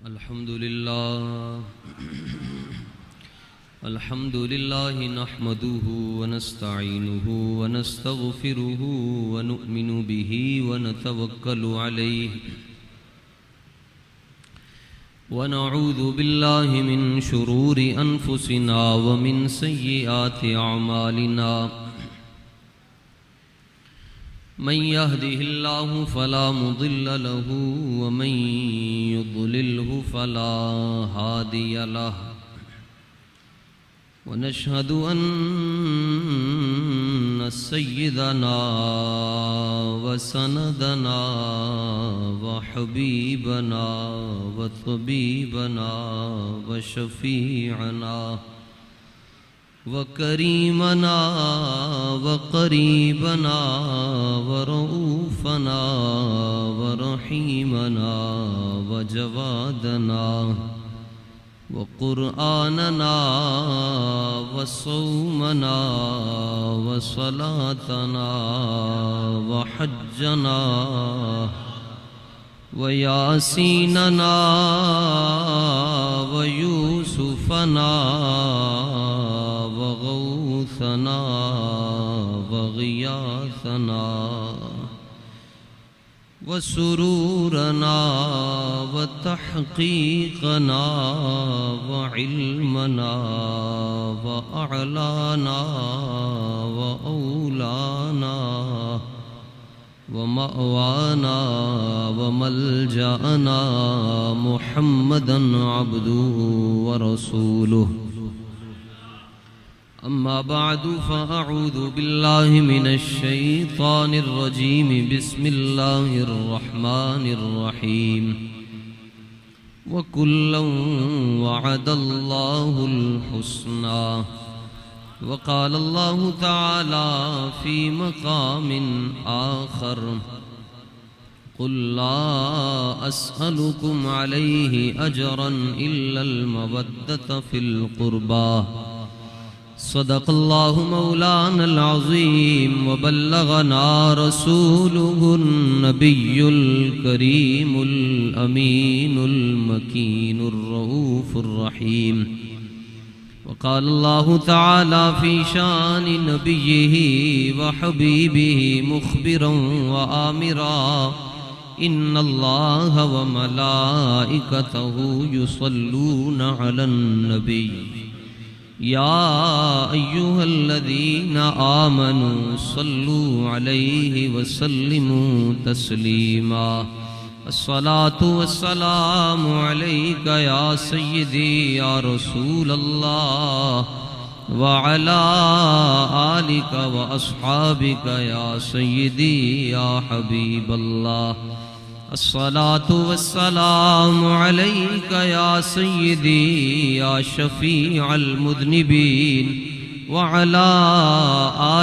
الحمد لله نحمده ونستعينه ونستغفره ونؤمن به ونتوكل عليه ونعوذ بالله من شرور أنفسنا ومن سيئات أعمالنا من يهده الله فلا مضل له ومن يضلله فلا هادي له ونشهد أن سيدنا وسندنا وحبيبنا وطبيبنا وشفيعنا وكريمنا وقريبنا ورؤوفنا ورحيمنا وجوادنا وقرآننا وصومنا وصلاتنا وحجنا وياسيننا ويوسفنا وغوثنا وغياثنا وسرورنا وتحقيقنا وعلمنا وأعلانا وأولانا ومأوانا وملجأنا محمدًا عبده ورسوله أما بعد فأعوذ بالله من الشيطان الرجيم بسم الله الرحمن الرحيم وكلا وعد الله الحسنى وقال الله تعالى في مقام آخر قل لا أسألكم عليه أجرا إلا المودة في القربى صدق الله مولانا العظيم وبلغنا رسوله النبي الكريم الأمين المكين الرؤوف الرحيم وقال الله تعالى في شان نبيه وحبيبه مخبرا وآمرا إن الله وملائكته يصلون على النبي يا أيها الذين آمنوا صلوا عليه وسلموا تسليما الصلاة والسلام عليك يا سيدي يا رسول الله وعلى آلك وأصحابك يا سيدي يا حبيب الله الصلاة والسلام عليك يا سيدي يا شفيع المذنبين وعلى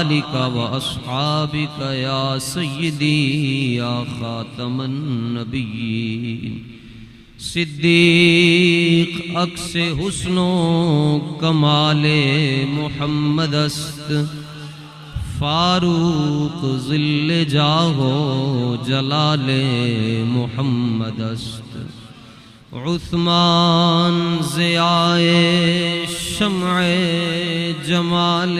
آلك وأصحابك يا سيدي يا خاتم النبيين صدیق عکس حسن و کمال محمد است فاروق ظل جاہ و جلال محمد است عثمان ضیاء شمع جمال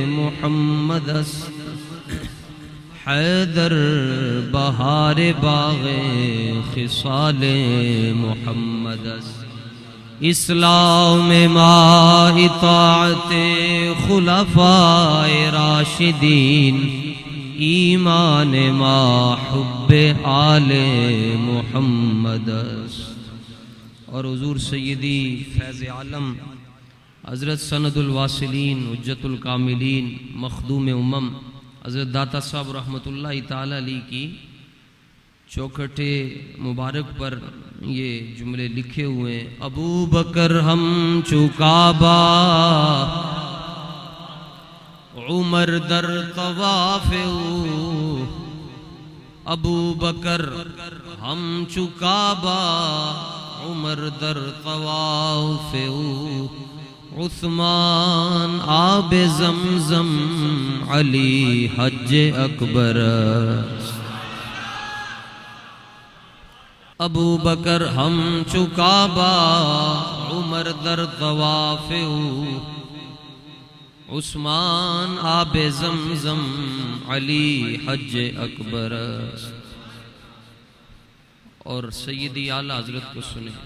محمد است حیدر بہار باغ خصال محمد است اسلام ما اطاعت خلفاء راشدین ایمان ما حب آل محمد است اور حضور سیدی فیض عالم حضرت سند الواصلین حجت الکاملین مخدوم امم حضرت داتا صاحب رحمۃ اللہ تعالی علیہ کی چوکھٹ مبارک پر یہ جملے لکھے ہوئے ہیں ابو بکر ہم چکابا عمر در طواف ابو بکر ہم چکابا عمر در طواف عثمان آب زمزم علی حج اکبر ابو بکر ہم چکابا عمر در طواف عثمان آب زمزم علی حج اکبر. اور سیدی اعلیٰ حضرت کو سنیں.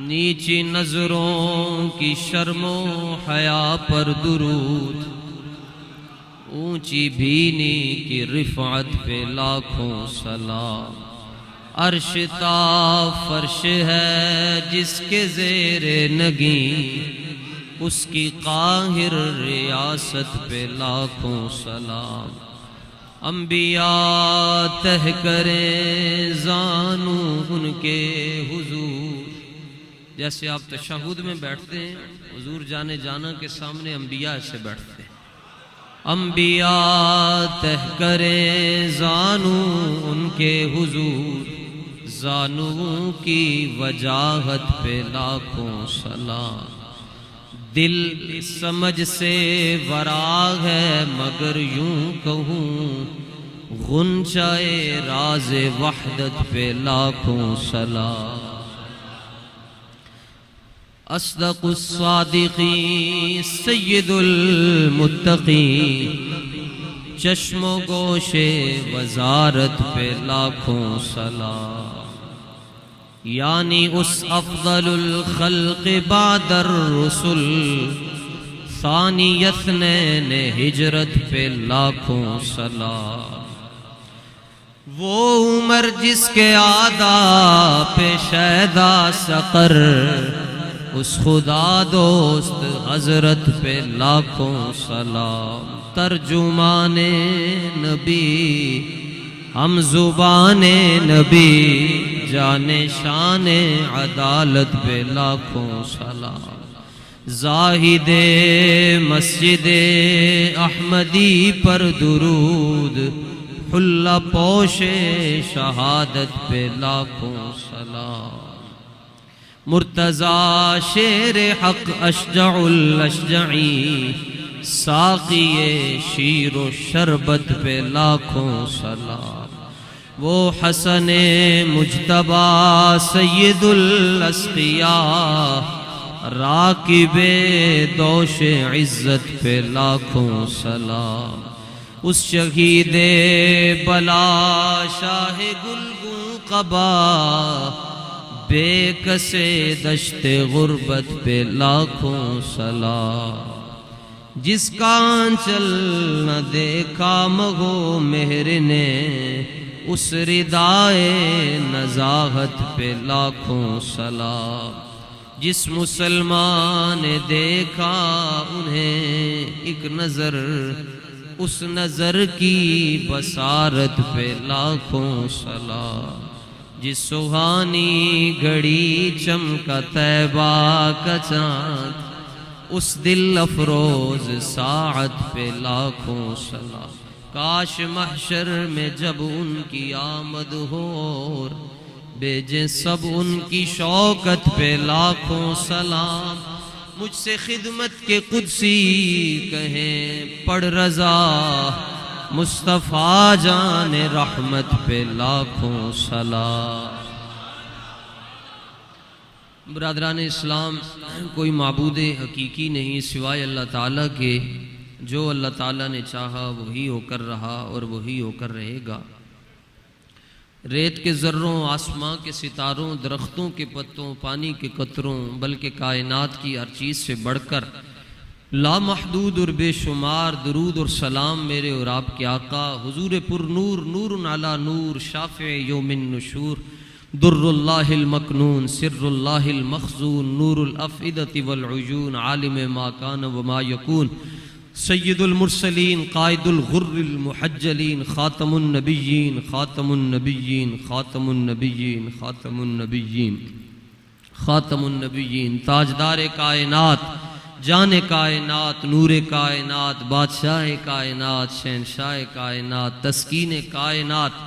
نیچی نظروں کی شرم و حیا پر درود، اونچی بینی کی رفعت پہ لاکھوں سلام. عرش تا فرش ہے جس کے زیر نگیں، اس کی قاہر ریاست پہ لاکھوں سلام. انبیاء تہ کریں زانو ان کے حضور. جیسے آپ تشہد میں بیٹھتے ہیں، حضور جانے جانا کے سامنے انبیاء ایسے بیٹھتے ہیں. انبیاء تہ کریں زانو ان کے حضور، زانو کی وجاہت پہ لاکھوں سلام. دل سمجھ سے ورا ہے مگر یوں کہوں، غنچۂ راز وحدت پہ لاکھوں سلام. اصدق الصادقین سید المتقین، چشم و گوش وزارت پہ لاکھوں سلام. یعنی اس افضل الخلق بعد الرسل، ثانی اثنین ہجرت پہ لاکھوں سلام. وہ عمر جس کے آداب پہ شیدا سقر، اس خدا دوست حضرت پہ لاکھوں سلام. ترجمان نبی ہم زبان نبی، جان شان عدالت پہ لاکھوں سلام. زاہد مسجد احمدی پر درود، حلہ پوش شہادت پہ لاکھوں سلام. مرتضی شیر حق اشجع الاشجعی، ساقی شیر و شربت پہ لاکھوں سلام. وہ حسن مجتبیٰ سید الاسقیاء، راکب دوش عزت پہ لاکھوں سلام. اس شہید بلا شاہ گلگوں قبا، بے کسے دشت غربت پہ لاکھوں سلام. جس کا آنچل نہ دیکھا مغو مہر نے، اس ردائے نزاہت پہ لاکھوں سلام. جس مسلمان نے دیکھا انہیں ایک نظر، اس نظر کی بصارت پہ لاکھوں سلام. جس سہانی گھڑی چمکا طیبہ کا چاند، اس دل افروز ساعت پہ لاکھوں سلام. کاش محشر میں جب ان کی آمد ہو، بھیجے سب ان کی شوکت پہ لاکھوں سلام. مجھ سے خدمت کے قدسی کہیں پڑھ رضا، مصطفیٰ جان رحمت پہ لاکھوں سلام. برادران اسلام، کوئی معبود حقیقی نہیں سوائے اللہ تعالیٰ کے. جو اللہ تعالیٰ نے چاہا وہی ہو کر رہا اور وہی ہو کر رہے گا. ریت کے ذروں، آسماں کے ستاروں، درختوں کے پتوں، پانی کے قطروں، بلکہ کائنات کی ہر چیز سے بڑھ کر لامحدود اور بے شمار درود اور سلام میرے اور آپ کے آقا حضور پر نور، نور علی نور، شافع یوم النشور، در اللہ المکنون، سر اللہ المخزون، نور الافئدۃ والعیون، عالم ما کان وما یکون، سید المرسلین، قائد الغر المحجلین، خاتم النبیین، خاتم النبیین، خاتم النبیین، خاتم النبیین، خاتم النبیین، تاجدار کائنات، جان کائنات، نور کائنات، بادشاہ کائنات، شہنشاہ کائنات، تسکین کائنات،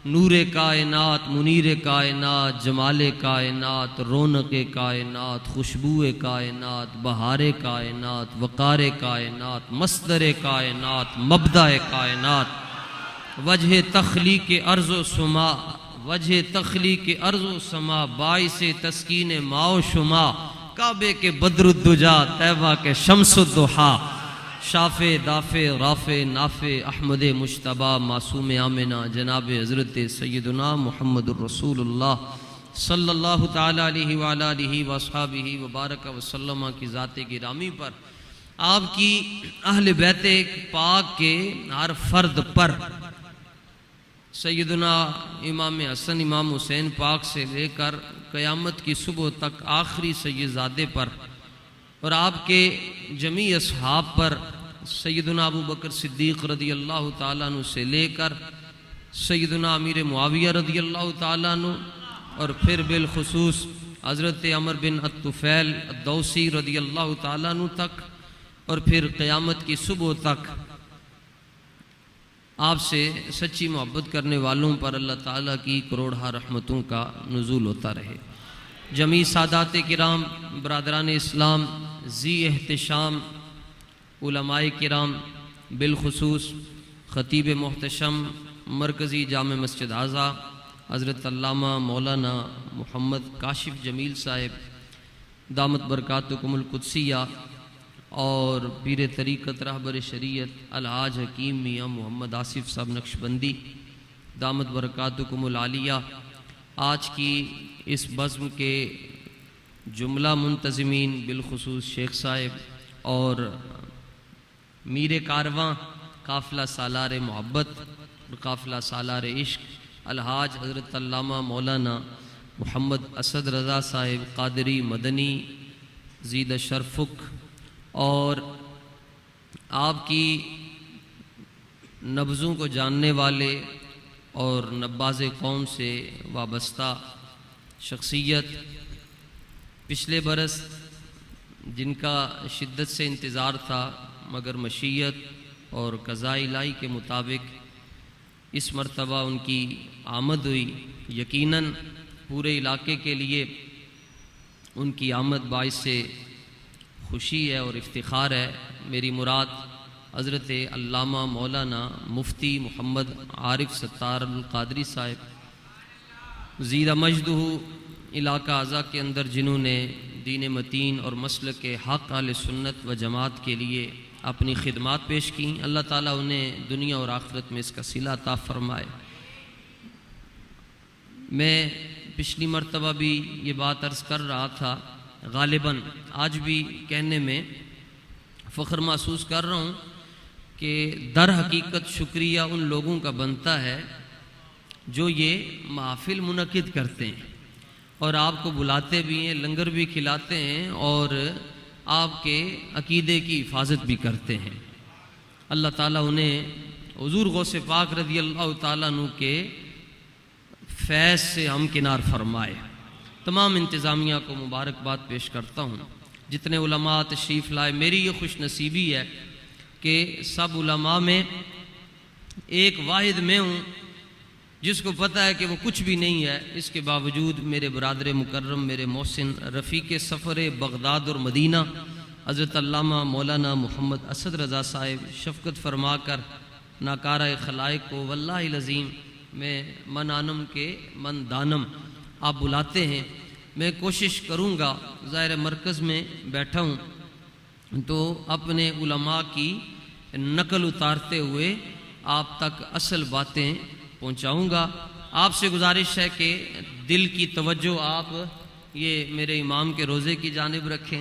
نور کائنات، منیر کائنات، جمال کائنات، رونق کائنات، خوشبو کائنات، بہار کائنات، وقار کائنات، مصدر کائنات، مبدأ کائنات، وجہ تخلیق ارض و سما، وجہ تخلیق ارض و سما، باعث تسکین ما و شما، کعبے کے بدر الدجا، طیبہ کے شمس الضحیٰ، شافع دافع رافع نافع، احمد مجتبیٰ، معصوم آمنہ، جناب حضرت سیدنا محمد الرسول اللہ صلی اللہ تعالی علیہ وآلہ آلہ واصحابہ وبارک وسلم کی ذات گرامی پر، آپ کی اہل بیت پاک کے ہر فرد پر، سیدنا امام حسن امام حسین پاک سے لے کر قیامت کی صبح تک آخری سیدزادے پر، اور آپ کے جمیع اصحاب پر، سیدنا ابو بکر صدیق رضی اللہ تعالیٰ عنہ سے لے کر سیدنا امیر معاویہ رضی اللہ تعالیٰ عنہ، اور پھر بالخصوص حضرت عمر بن الطفیل الدوسی رضی اللہ تعالیٰ عنہ تک، اور پھر قیامت کی صبح تک آپ سے سچی محبت کرنے والوں پر اللہ تعالیٰ کی کروڑہ رحمتوں کا نزول ہوتا رہے۔ جمیع سادات کرام، برادران اسلام، ذی احتشام، علماء کرام، بالخصوص خطیب محتشم مرکزی جامع مسجد اعظم حضرت علامہ مولانا محمد کاشف جمیل صاحب دامت برکاتکم القدسیہ، اور پیر طریقت رہبر شریعت الحاج حکیم میاں محمد آصف صاحب نقشبندی دامت برکاتکم العالیہ، آج کی اس بزم کے جملہ منتظمین، بالخصوص شیخ صاحب اور میر کارواں، قافلہ سالار محبت اور قافلہ سالار عشق الحاج حضرت علامہ مولانا محمد اسد رضا صاحب قادری مدنی زید شرفک، اور آپ کی نبضوں کو جاننے والے اور نباز قوم سے وابستہ شخصیت، پچھلے برس جن کا شدت سے انتظار تھا مگر مشیت اور قضاء الہی کے مطابق اس مرتبہ ان کی آمد ہوئی، یقیناً پورے علاقے کے لیے ان کی آمد باعث سے خوشی ہے اور افتخار ہے۔ میری مراد حضرت علامہ مولانا مفتی محمد عارف ستار القادری صاحب زیرہ مجدہ علاقہ اعضاء کے اندر، جنہوں نے دین متین اور مسلک حق اہل سنت و جماعت کے لیے اپنی خدمات پیش کیں، اللہ تعالیٰ انہیں دنیا اور آخرت میں اس کا صلہ عطا فرمائے۔ میں پچھلی مرتبہ بھی یہ بات عرض کر رہا تھا، غالباً آج بھی کہنے میں فخر محسوس کر رہا ہوں کہ در حقیقت شکریہ ان لوگوں کا بنتا ہے جو یہ محافل منعقد کرتے ہیں اور آپ کو بلاتے بھی ہیں، لنگر بھی کھلاتے ہیں اور آپ کے عقیدے کی حفاظت بھی کرتے ہیں۔ اللہ تعالیٰ انہیں حضور غوث پاک رضی اللہ تعالیٰ عنہ کے فیض سے ہمکنار فرمائے۔ تمام انتظامیہ کو مبارکباد پیش کرتا ہوں، جتنے علماء تشریف لائے۔ میری یہ خوش نصیبی ہے کہ سب علماء میں ایک واحد میں ہوں جس کو پتہ ہے کہ وہ کچھ بھی نہیں ہے، اس کے باوجود میرے برادر مکرم، میرے محسن رفیق سفر بغداد اور مدینہ حضرت علامہ مولانا محمد اسد رضا صاحب شفقت فرما کر ناکارہ خلائق کو واللہ العظیم میں من آنم کے من دانم آپ بلاتے ہیں۔ میں کوشش کروں گا، ظاہر مرکز میں بیٹھا ہوں تو اپنے علماء کی نقل اتارتے ہوئے آپ تک اصل باتیں پہنچاؤں گا۔ آپ سے گزارش ہے کہ دل کی توجہ آپ یہ میرے امام کے روزے کی جانب رکھیں،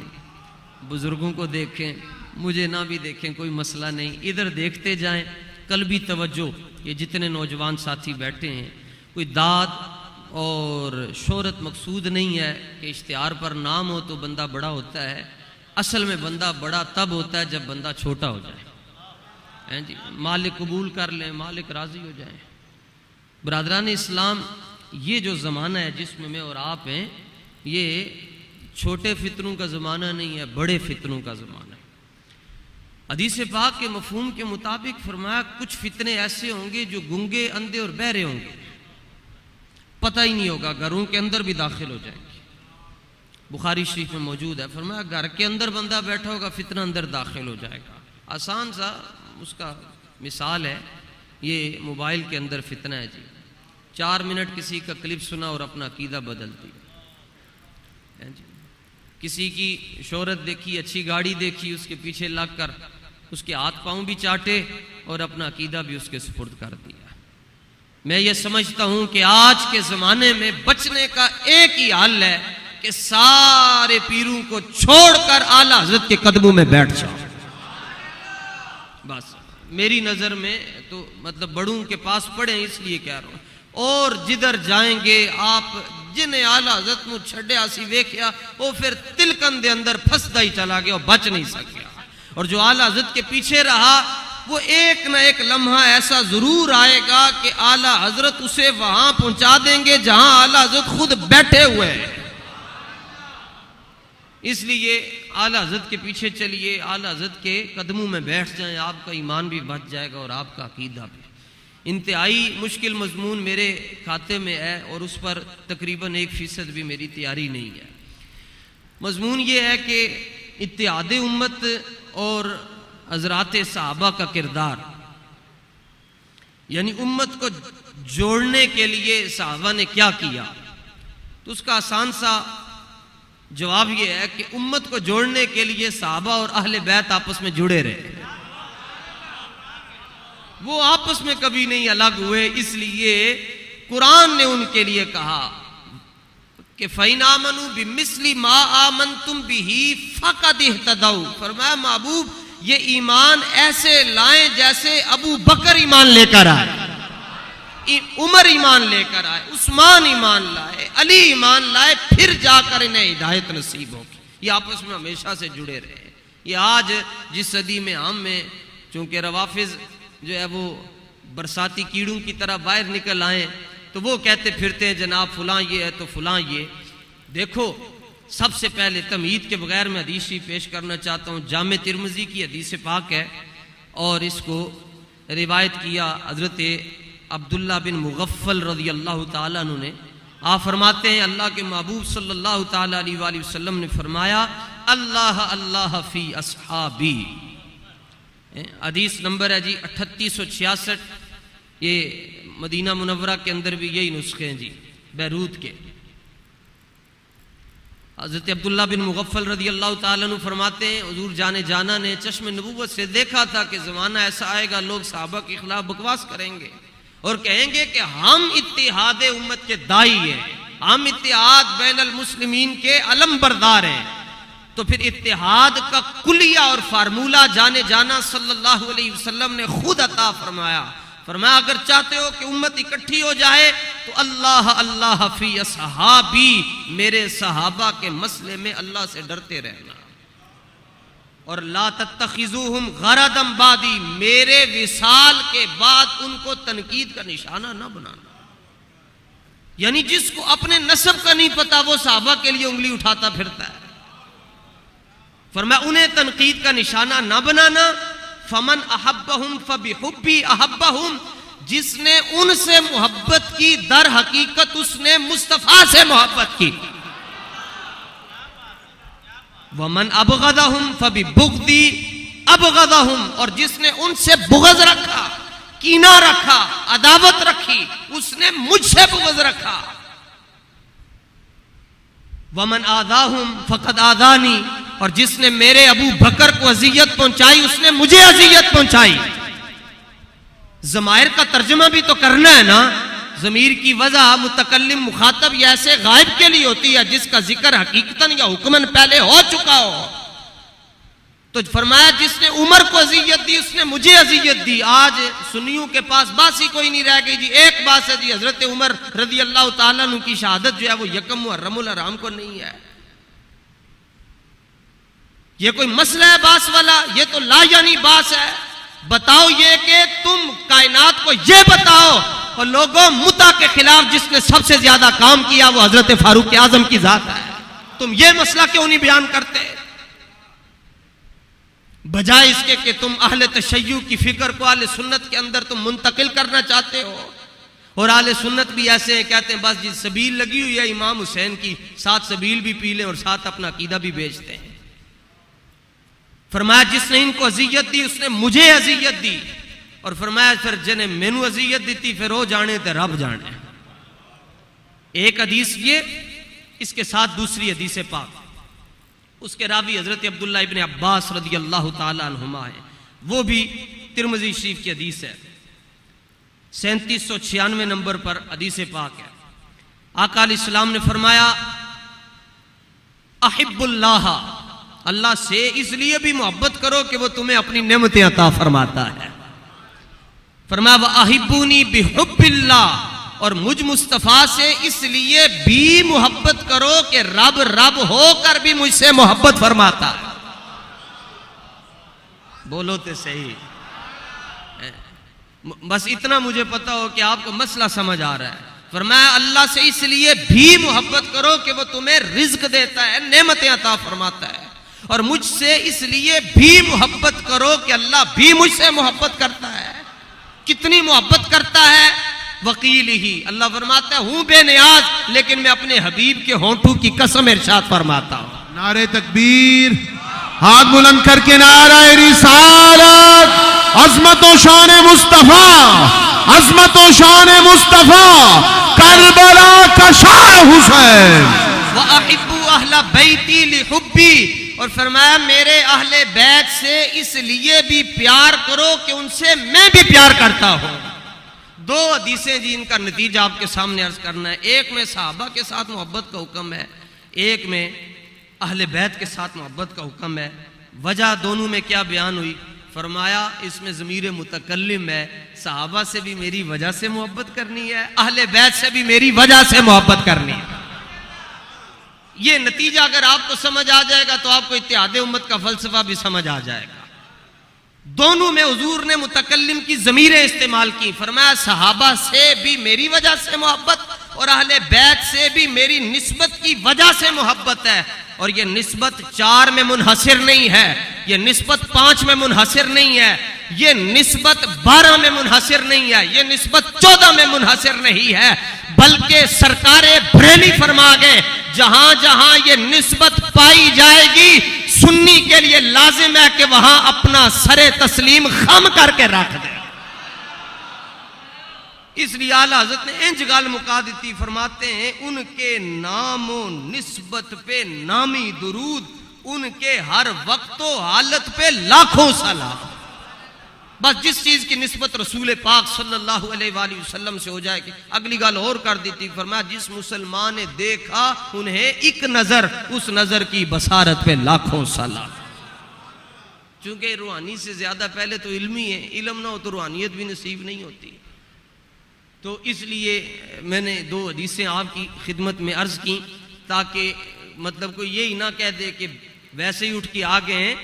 بزرگوں کو دیکھیں، مجھے نہ بھی دیکھیں، کوئی مسئلہ نہیں، ادھر دیکھتے جائیں۔ قلبی توجہ، یہ جتنے نوجوان ساتھی بیٹھے ہیں، کوئی داد اور شہرت مقصود نہیں ہے کہ اشتہار پر نام ہو تو بندہ بڑا ہوتا ہے، اصل میں بندہ بڑا تب ہوتا ہے جب بندہ چھوٹا ہو جائے، جی مالک قبول کر لیں، مالک راضی ہو جائیں۔ برادران اسلام، یہ جو زمانہ ہے جس میں اور آپ ہیں، یہ چھوٹے فتنوں کا زمانہ نہیں ہے، بڑے فتنوں کا زمانہ ہے۔ حدیث پاک کے مفہوم کے مطابق فرمایا کچھ فتنے ایسے ہوں گے جو گنگے، اندھے اور بہرے ہوں گے، پتہ ہی نہیں ہوگا، گھروں کے اندر بھی داخل ہو جائیں گے۔ بخاری شریف میں موجود ہے، فرمایا گھر کے اندر بندہ بیٹھا ہوگا، فتنہ اندر داخل ہو جائے گا۔ آسان سا اس کا مثال ہے، یہ موبائل کے اندر فتنہ ہے جی، 4 منٹ کسی کا کلپ سنا اور اپنا عقیدہ بدل دیا. کسی کی شہرت دیکھی, اچھی گاڑی دیکھی, اس کے پیچھے لگ کر اس کے ہاتھ پاؤں بھی چاٹے اور اپنا عقیدہ بھی اس کے سپرد کر دیا. میں یہ سمجھتا ہوں کہ آج کے زمانے میں بچنے کا ایک ہی حل ہے کہ سارے پیروں کو چھوڑ کر اعلی حضرت کے قدموں میں بیٹھ جاؤ. بس میری نظر میں تو مطلب بڑوں کے پاس پڑھیں اس لیے کہہ رہا ہوں. اور جدھر جائیں گے آپ جنہیں اعلی حضرت نو چھڈیا سی ویکھیا وہ پھر تلکن دے اندر پھسدا ہی چلا گیا اور بچ نہیں سکیا. اور جو اعلی حضرت کے پیچھے رہا وہ ایک نہ ایک لمحہ ایسا ضرور آئے گا کہ اعلی حضرت اسے وہاں پہنچا دیں گے جہاں اعلی حضرت خود بیٹھے ہوئے ہیں. اس لیے اعلی حضرت کے پیچھے چلیے, اعلی حضرت کے قدموں میں بیٹھ جائیں, آپ کا ایمان بھی بچ جائے گا اور آپ کا عقیدہ بھی. انتہائی مشکل مضمون میرے کھاتے میں ہے اور اس پر تقریباً 1% بھی میری تیاری نہیں ہے. مضمون یہ ہے کہ اتحاد امت اور حضرات صحابہ کا کردار, یعنی امت کو جوڑنے کے لیے صحابہ نے کیا کیا. تو اس کا آسان سا جواب یہ ہے کہ امت کو جوڑنے کے لیے صحابہ اور اہل بیت آپس میں جڑے رہے, وہ آپس میں کبھی نہیں الگ ہوئے. اس لیے قرآن نے ان کے لیے کہا کہ فَإِنْ آمَنُوا بِمِثْلِ مَا آمَنْتُمْ بِهِ فَقَدِ اهْتَدَوْا. فرمایا محبوب یہ ایمان ایسے لائیں جیسے ابو بکر ایمان لے کر آئے, عمر ایمان لے کر آئے, عثمان ایمان لائے, علی ایمان لائے, پھر جا کر انہیں ہدایت نصیب ہوگی. یہ آپس میں ہمیشہ سے جڑے رہے. یہ آج جس صدی میں ہم میں چونکہ روافظ جو ہے وہ برساتی کیڑوں کی طرح باہر نکل آئیں تو وہ کہتے پھرتے ہیں جناب فلاں یہ ہے تو فلاں یہ. دیکھو سب سے پہلے تمہید کے بغیر میں حدیث پیش کرنا چاہتا ہوں. جامع ترمذی کی حدیث پاک ہے اور اس کو روایت کیا حضرت عبداللہ بن مغفل رضی اللہ تعالیٰ عنہ نے. آپ فرماتے ہیں اللہ کے محبوب صلی اللہ تعالیٰ علیہ وآلہ وسلم نے فرمایا اللہ اللہ فی اصحابی. حدیث نمبر ہے جی 3866. یہ مدینہ منورہ کے اندر بھی یہی نسخے ہیں جی, بیروت کے. حضرت عبداللہ بن مغفل رضی اللہ تعالیٰ عنہ فرماتے ہیں حضور جانے جانا نے چشم نبوت سے دیکھا تھا کہ زمانہ ایسا آئے گا لوگ صحابہ کے خلاف بکواس کریں گے اور کہیں گے کہ ہم اتحاد امت کے داعی ہیں, ہم اتحاد بین المسلمین کے علم بردار ہیں. تو پھر اتحاد کا کلیہ اور فارمولہ جانے جانا صلی اللہ علیہ وسلم نے خود عطا فرمایا. فرمایا اگر چاہتے ہو کہ امت اکٹھی ہو جائے تو اللہ اللہ فی اصحابی, میرے صحابہ کے مسئلے میں اللہ سے ڈرتے رہنا. اور لا تتخذوہم غرضا بعدی, میرے وصال کے بعد ان کو تنقید کا نشانہ نہ بنانا. یعنی جس کو اپنے نسب کا نہیں پتا وہ صحابہ کے لیے انگلی اٹھاتا پھرتا ہے. فرمایا انہیں تنقید کا نشانہ نہ بنانا. فمن احبہم فبحبی احبہم, جس نے ان سے محبت کی در حقیقت اس نے مصطفیٰ سے محبت کی. ومن ابغضہم فببغضی ابغضہم, اور جس نے ان سے بغض رکھا, کینہ رکھا, عداوت رکھی, اس نے مجھ سے بغض رکھا. ومن آذاہم فقد آذانی, اور جس نے میرے ابو بکر کو اذیت پہنچائی اس نے مجھے اذیت پہنچائی. ضمائر کا ترجمہ بھی تو کرنا ہے نا. ضمیر کی وضع متکلم مخاطب یہ ایسے غائب کے لیے ہوتی ہے جس کا ذکر حقیقتاً یا حکماً پہلے ہو چکا ہو. تو فرمایا جس نے عمر کو اذیت دی اس نے مجھے اذیت دی. آج سنیوں کے پاس باس ہی کوئی نہیں رہ گئی جی. ایک بات ہے جی, حضرت عمر رضی اللہ تعالیٰ عنہ کی شہادت جو ہے وہ یکم محرم الحرام کو نہیں ہے. یہ کوئی مسئلہ ہے باس والا, یہ تو لا یعنی باس ہے. بتاؤ یہ کہ تم کائنات کو یہ بتاؤ اور لوگوں متع کے خلاف جس نے سب سے زیادہ کام کیا وہ حضرت فاروق اعظم کی ذات ہے. تم یہ مسئلہ کیوں نہیں بیان کرتے؟ بجائے اس کے کہ تم اہل تشیع کی فکر کو اہل سنت کے اندر تم منتقل کرنا چاہتے ہو. اور اہل سنت بھی ایسے ہیں, کہتے ہیں بس جی سبیل لگی ہوئی ہے امام حسین کی, ساتھ سبیل بھی پی لیں اور ساتھ اپنا عقیدہ بھی بیچتے ہیں. فرمایا جس نے ان کو اذیت دی اس نے مجھے اذیت دی. اور فرمایا پھر جنہیں مینوں اذیت دیتی پھر وہ جانے تے رب جانے. ایک حدیث یہ، اس کے ساتھ دوسری حدیث پاک، اس کے راوی حضرت عبداللہ ابن عباس رضی اللہ تعالی عنہما ہے، وہ بھی ترمذی شریف کی حدیث ہے، 3796 نمبر پر حدیث پاک ہے۔ آقا علیہ السلام نے فرمایا احب اللہ، اللہ سے اس لیے بھی محبت کرو کہ وہ تمہیں اپنی نعمتیں عطا فرماتا ہے۔ فرمایا وَأَحِبُّونِي بِحُبِّ اللَّهِ، اور مجھ مصطفیٰ سے اس لیے بھی محبت کرو کہ رب رب ہو کر بھی مجھ سے محبت فرماتا ہے۔ بولو تے صحیح، بس اتنا مجھے پتا ہو کہ آپ کو مسئلہ سمجھ آ رہا ہے۔ فرمایا اللہ سے اس لیے بھی محبت کرو کہ وہ تمہیں رزق دیتا ہے، نعمتیں عطا فرماتا ہے، اور مجھ سے اس لیے بھی محبت کرو کہ اللہ بھی مجھ سے محبت کرتا ہے۔ کتنی محبت کرتا ہے؟ وکیل ہی، اللہ فرماتا ہے ہوں بے نیاز لیکن میں اپنے حبیب کے ہونٹوں کی قسم ارشاد فرماتا ہوں۔ نعرہ تکبیر، ہاتھ بلند کر کے نعرہ رسالت، عظمت و شان مصطفیٰ، عظمت و شان مصطفیٰ، کربلا کا شاہ حسین۔ وَأَحِبُّ أَهْلَ بَيْتِي لِحُبِّي، اور فرمایا میرے اہل بیت سے اس لیے بھی پیار کرو کہ ان سے میں بھی پیار کرتا ہوں۔ دو حدیثیں جی، ان کا نتیجہ آپ کے سامنے عرض کرنا ہے۔ ایک میں صحابہ کے ساتھ محبت کا حکم ہے، ایک میں اہل بیت کے ساتھ محبت کا حکم ہے۔ وجہ دونوں میں کیا بیان ہوئی؟ فرمایا اس میں ضمیر متکلم ہے، صحابہ سے بھی میری وجہ سے محبت کرنی ہے، اہل بیت سے بھی میری وجہ سے محبت کرنی ہے۔ یہ نتیجہ اگر آپ کو سمجھ آ جائے گا تو آپ کو اتحاد امت کا فلسفہ بھی سمجھ آ جائے گا۔ دونوں میں حضور نے متکلم کی ضمیریں استعمال کی، فرمایا صحابہ سے بھی میری وجہ سے محبت اور اہل بیت سے بھی میری نسبت کی وجہ سے محبت ہے، اور یہ نسبت 4 میں منحصر نہیں ہے، یہ نسبت 5 میں منحصر نہیں ہے، یہ نسبت 12 میں منحصر نہیں ہے، یہ نسبت 14 میں منحصر نہیں ہے، بلکہ سرکار بریلی فرما گئے جہاں جہاں یہ نسبت پائی جائے گی سنی کے لیے لازم ہے کہ وہاں اپنا سر تسلیم خم کر کے رکھ دے۔ اس لیے اعلیٰ حضرت نے انج گال مکا دیتی، فرماتے ہیں ان کے نام و نسبت پہ نامی درود، ان کے ہر وقت و حالت پہ لاکھوں سلام۔ بس جس چیز کی نسبت رسول پاک صلی اللہ علیہ وآلہ وسلم سے ہو جائے گی۔ اگلی گال اور کر دیتی، فرمایا جس مسلمان نے دیکھا انہیں ایک نظر، اس نظر کی بصارت پہ لاکھوں سلام۔ چونکہ روحانی سے زیادہ پہلے تو علمی ہے، علم نہ ہو تو روحانیت بھی نصیب نہیں ہوتی۔ تو اس لیے میں نے 2 حدیثیں آپ کی خدمت میں عرض کی تاکہ مطلب کوئی یہی نہ کہہ دے کہ ویسے ہی اٹھ کے آگے ہیں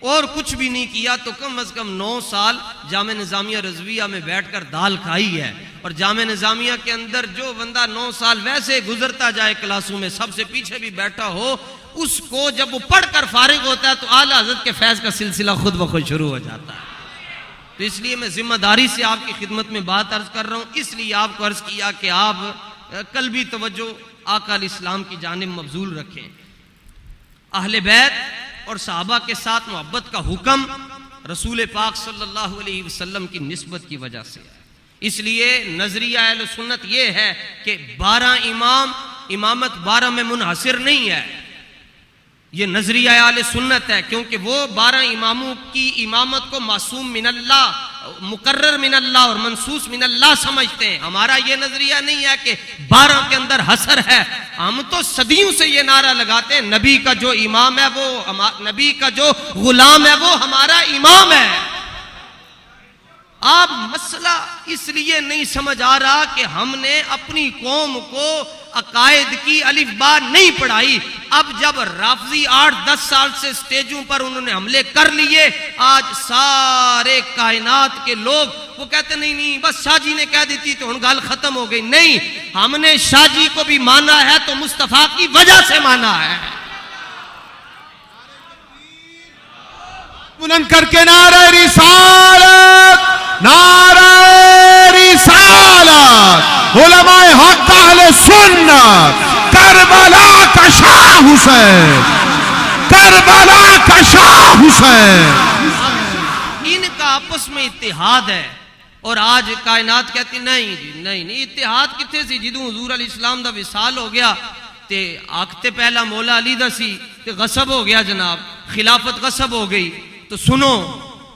اور کچھ بھی نہیں کیا، تو کم از کم 9 سال جامعہ نظامیہ رضویہ میں بیٹھ کر دال کھائی ہے، اور جامعہ نظامیہ کے اندر جو بندہ 9 سال ویسے گزرتا جائے کلاسوں میں، سب سے پیچھے بھی بیٹھا ہو، اس کو جب وہ پڑھ کر فارغ ہوتا ہے تو اعلیٰ حضرت کے فیض کا سلسلہ خود بخود شروع ہو جاتا ہے۔ تو اس لیے میں ذمہ داری سے آپ کی خدمت میں بات عرض کر رہا ہوں، اس لیے آپ کو عرض کیا کہ آپ قلبی توجہ آقا علیہ السلام کی جانب مبذول رکھیں۔ اہل بیت اور صحابہ کے ساتھ محبت کا حکم رسول پاک صلی اللہ علیہ وسلم کی نسبت کی وجہ سے ہے۔ اس لیے نظریہ اہل سنت یہ ہے کہ 12 امام، امامت 12 میں منحصر نہیں ہے، یہ نظریہ اہل سنت ہے، کیونکہ وہ 12 اماموں کی امامت کو معصوم من اللہ، مقرر من اللہ اور منصوص من اللہ سمجھتے ہیں۔ ہمارا یہ نظریہ نہیں ہے کہ 12 کے اندر حصر ہے، ہم تو صدیوں سے یہ نعرہ لگاتے ہیں نبی کا جو امام ہے وہ، نبی کا جو غلام ہے وہ ہمارا امام ہے۔ آپ مسئلہ اس لیے نہیں سمجھ آ رہا کہ ہم نے اپنی قوم کو عقائد کی الف با نہیں پڑھائی۔ اب جب رافضی 8-10 سال سے سٹیجوں پر انہوں نے حملے کر لیے، آج سارے کائنات کے لوگ وہ کہتے نہیں بس شاہ جی نے کہہ دیتی تو ان گال ختم ہو گئی۔ نہیں، ہم نے شاہ جی کو بھی مانا ہے تو مصطفیٰ کی وجہ سے مانا ہے۔ بلند کر کے نعرہ رسالت، نعرہ رسالت، علماء حق اہل سنت، کربلا کا شاہ حسین، کربلا کا شاہ حسین۔ ان کا آپس میں اتحاد ہے، اور آج کائنات کہتی نہیں جی نہیں اتحاد کتنے سی جدوں حضور علیہ السلام دا وصال ہو گیا تے آکتے پہلا مولا علی دا سی تے غصب ہو گیا جناب، خلافت غصب ہو گئی. تو سنو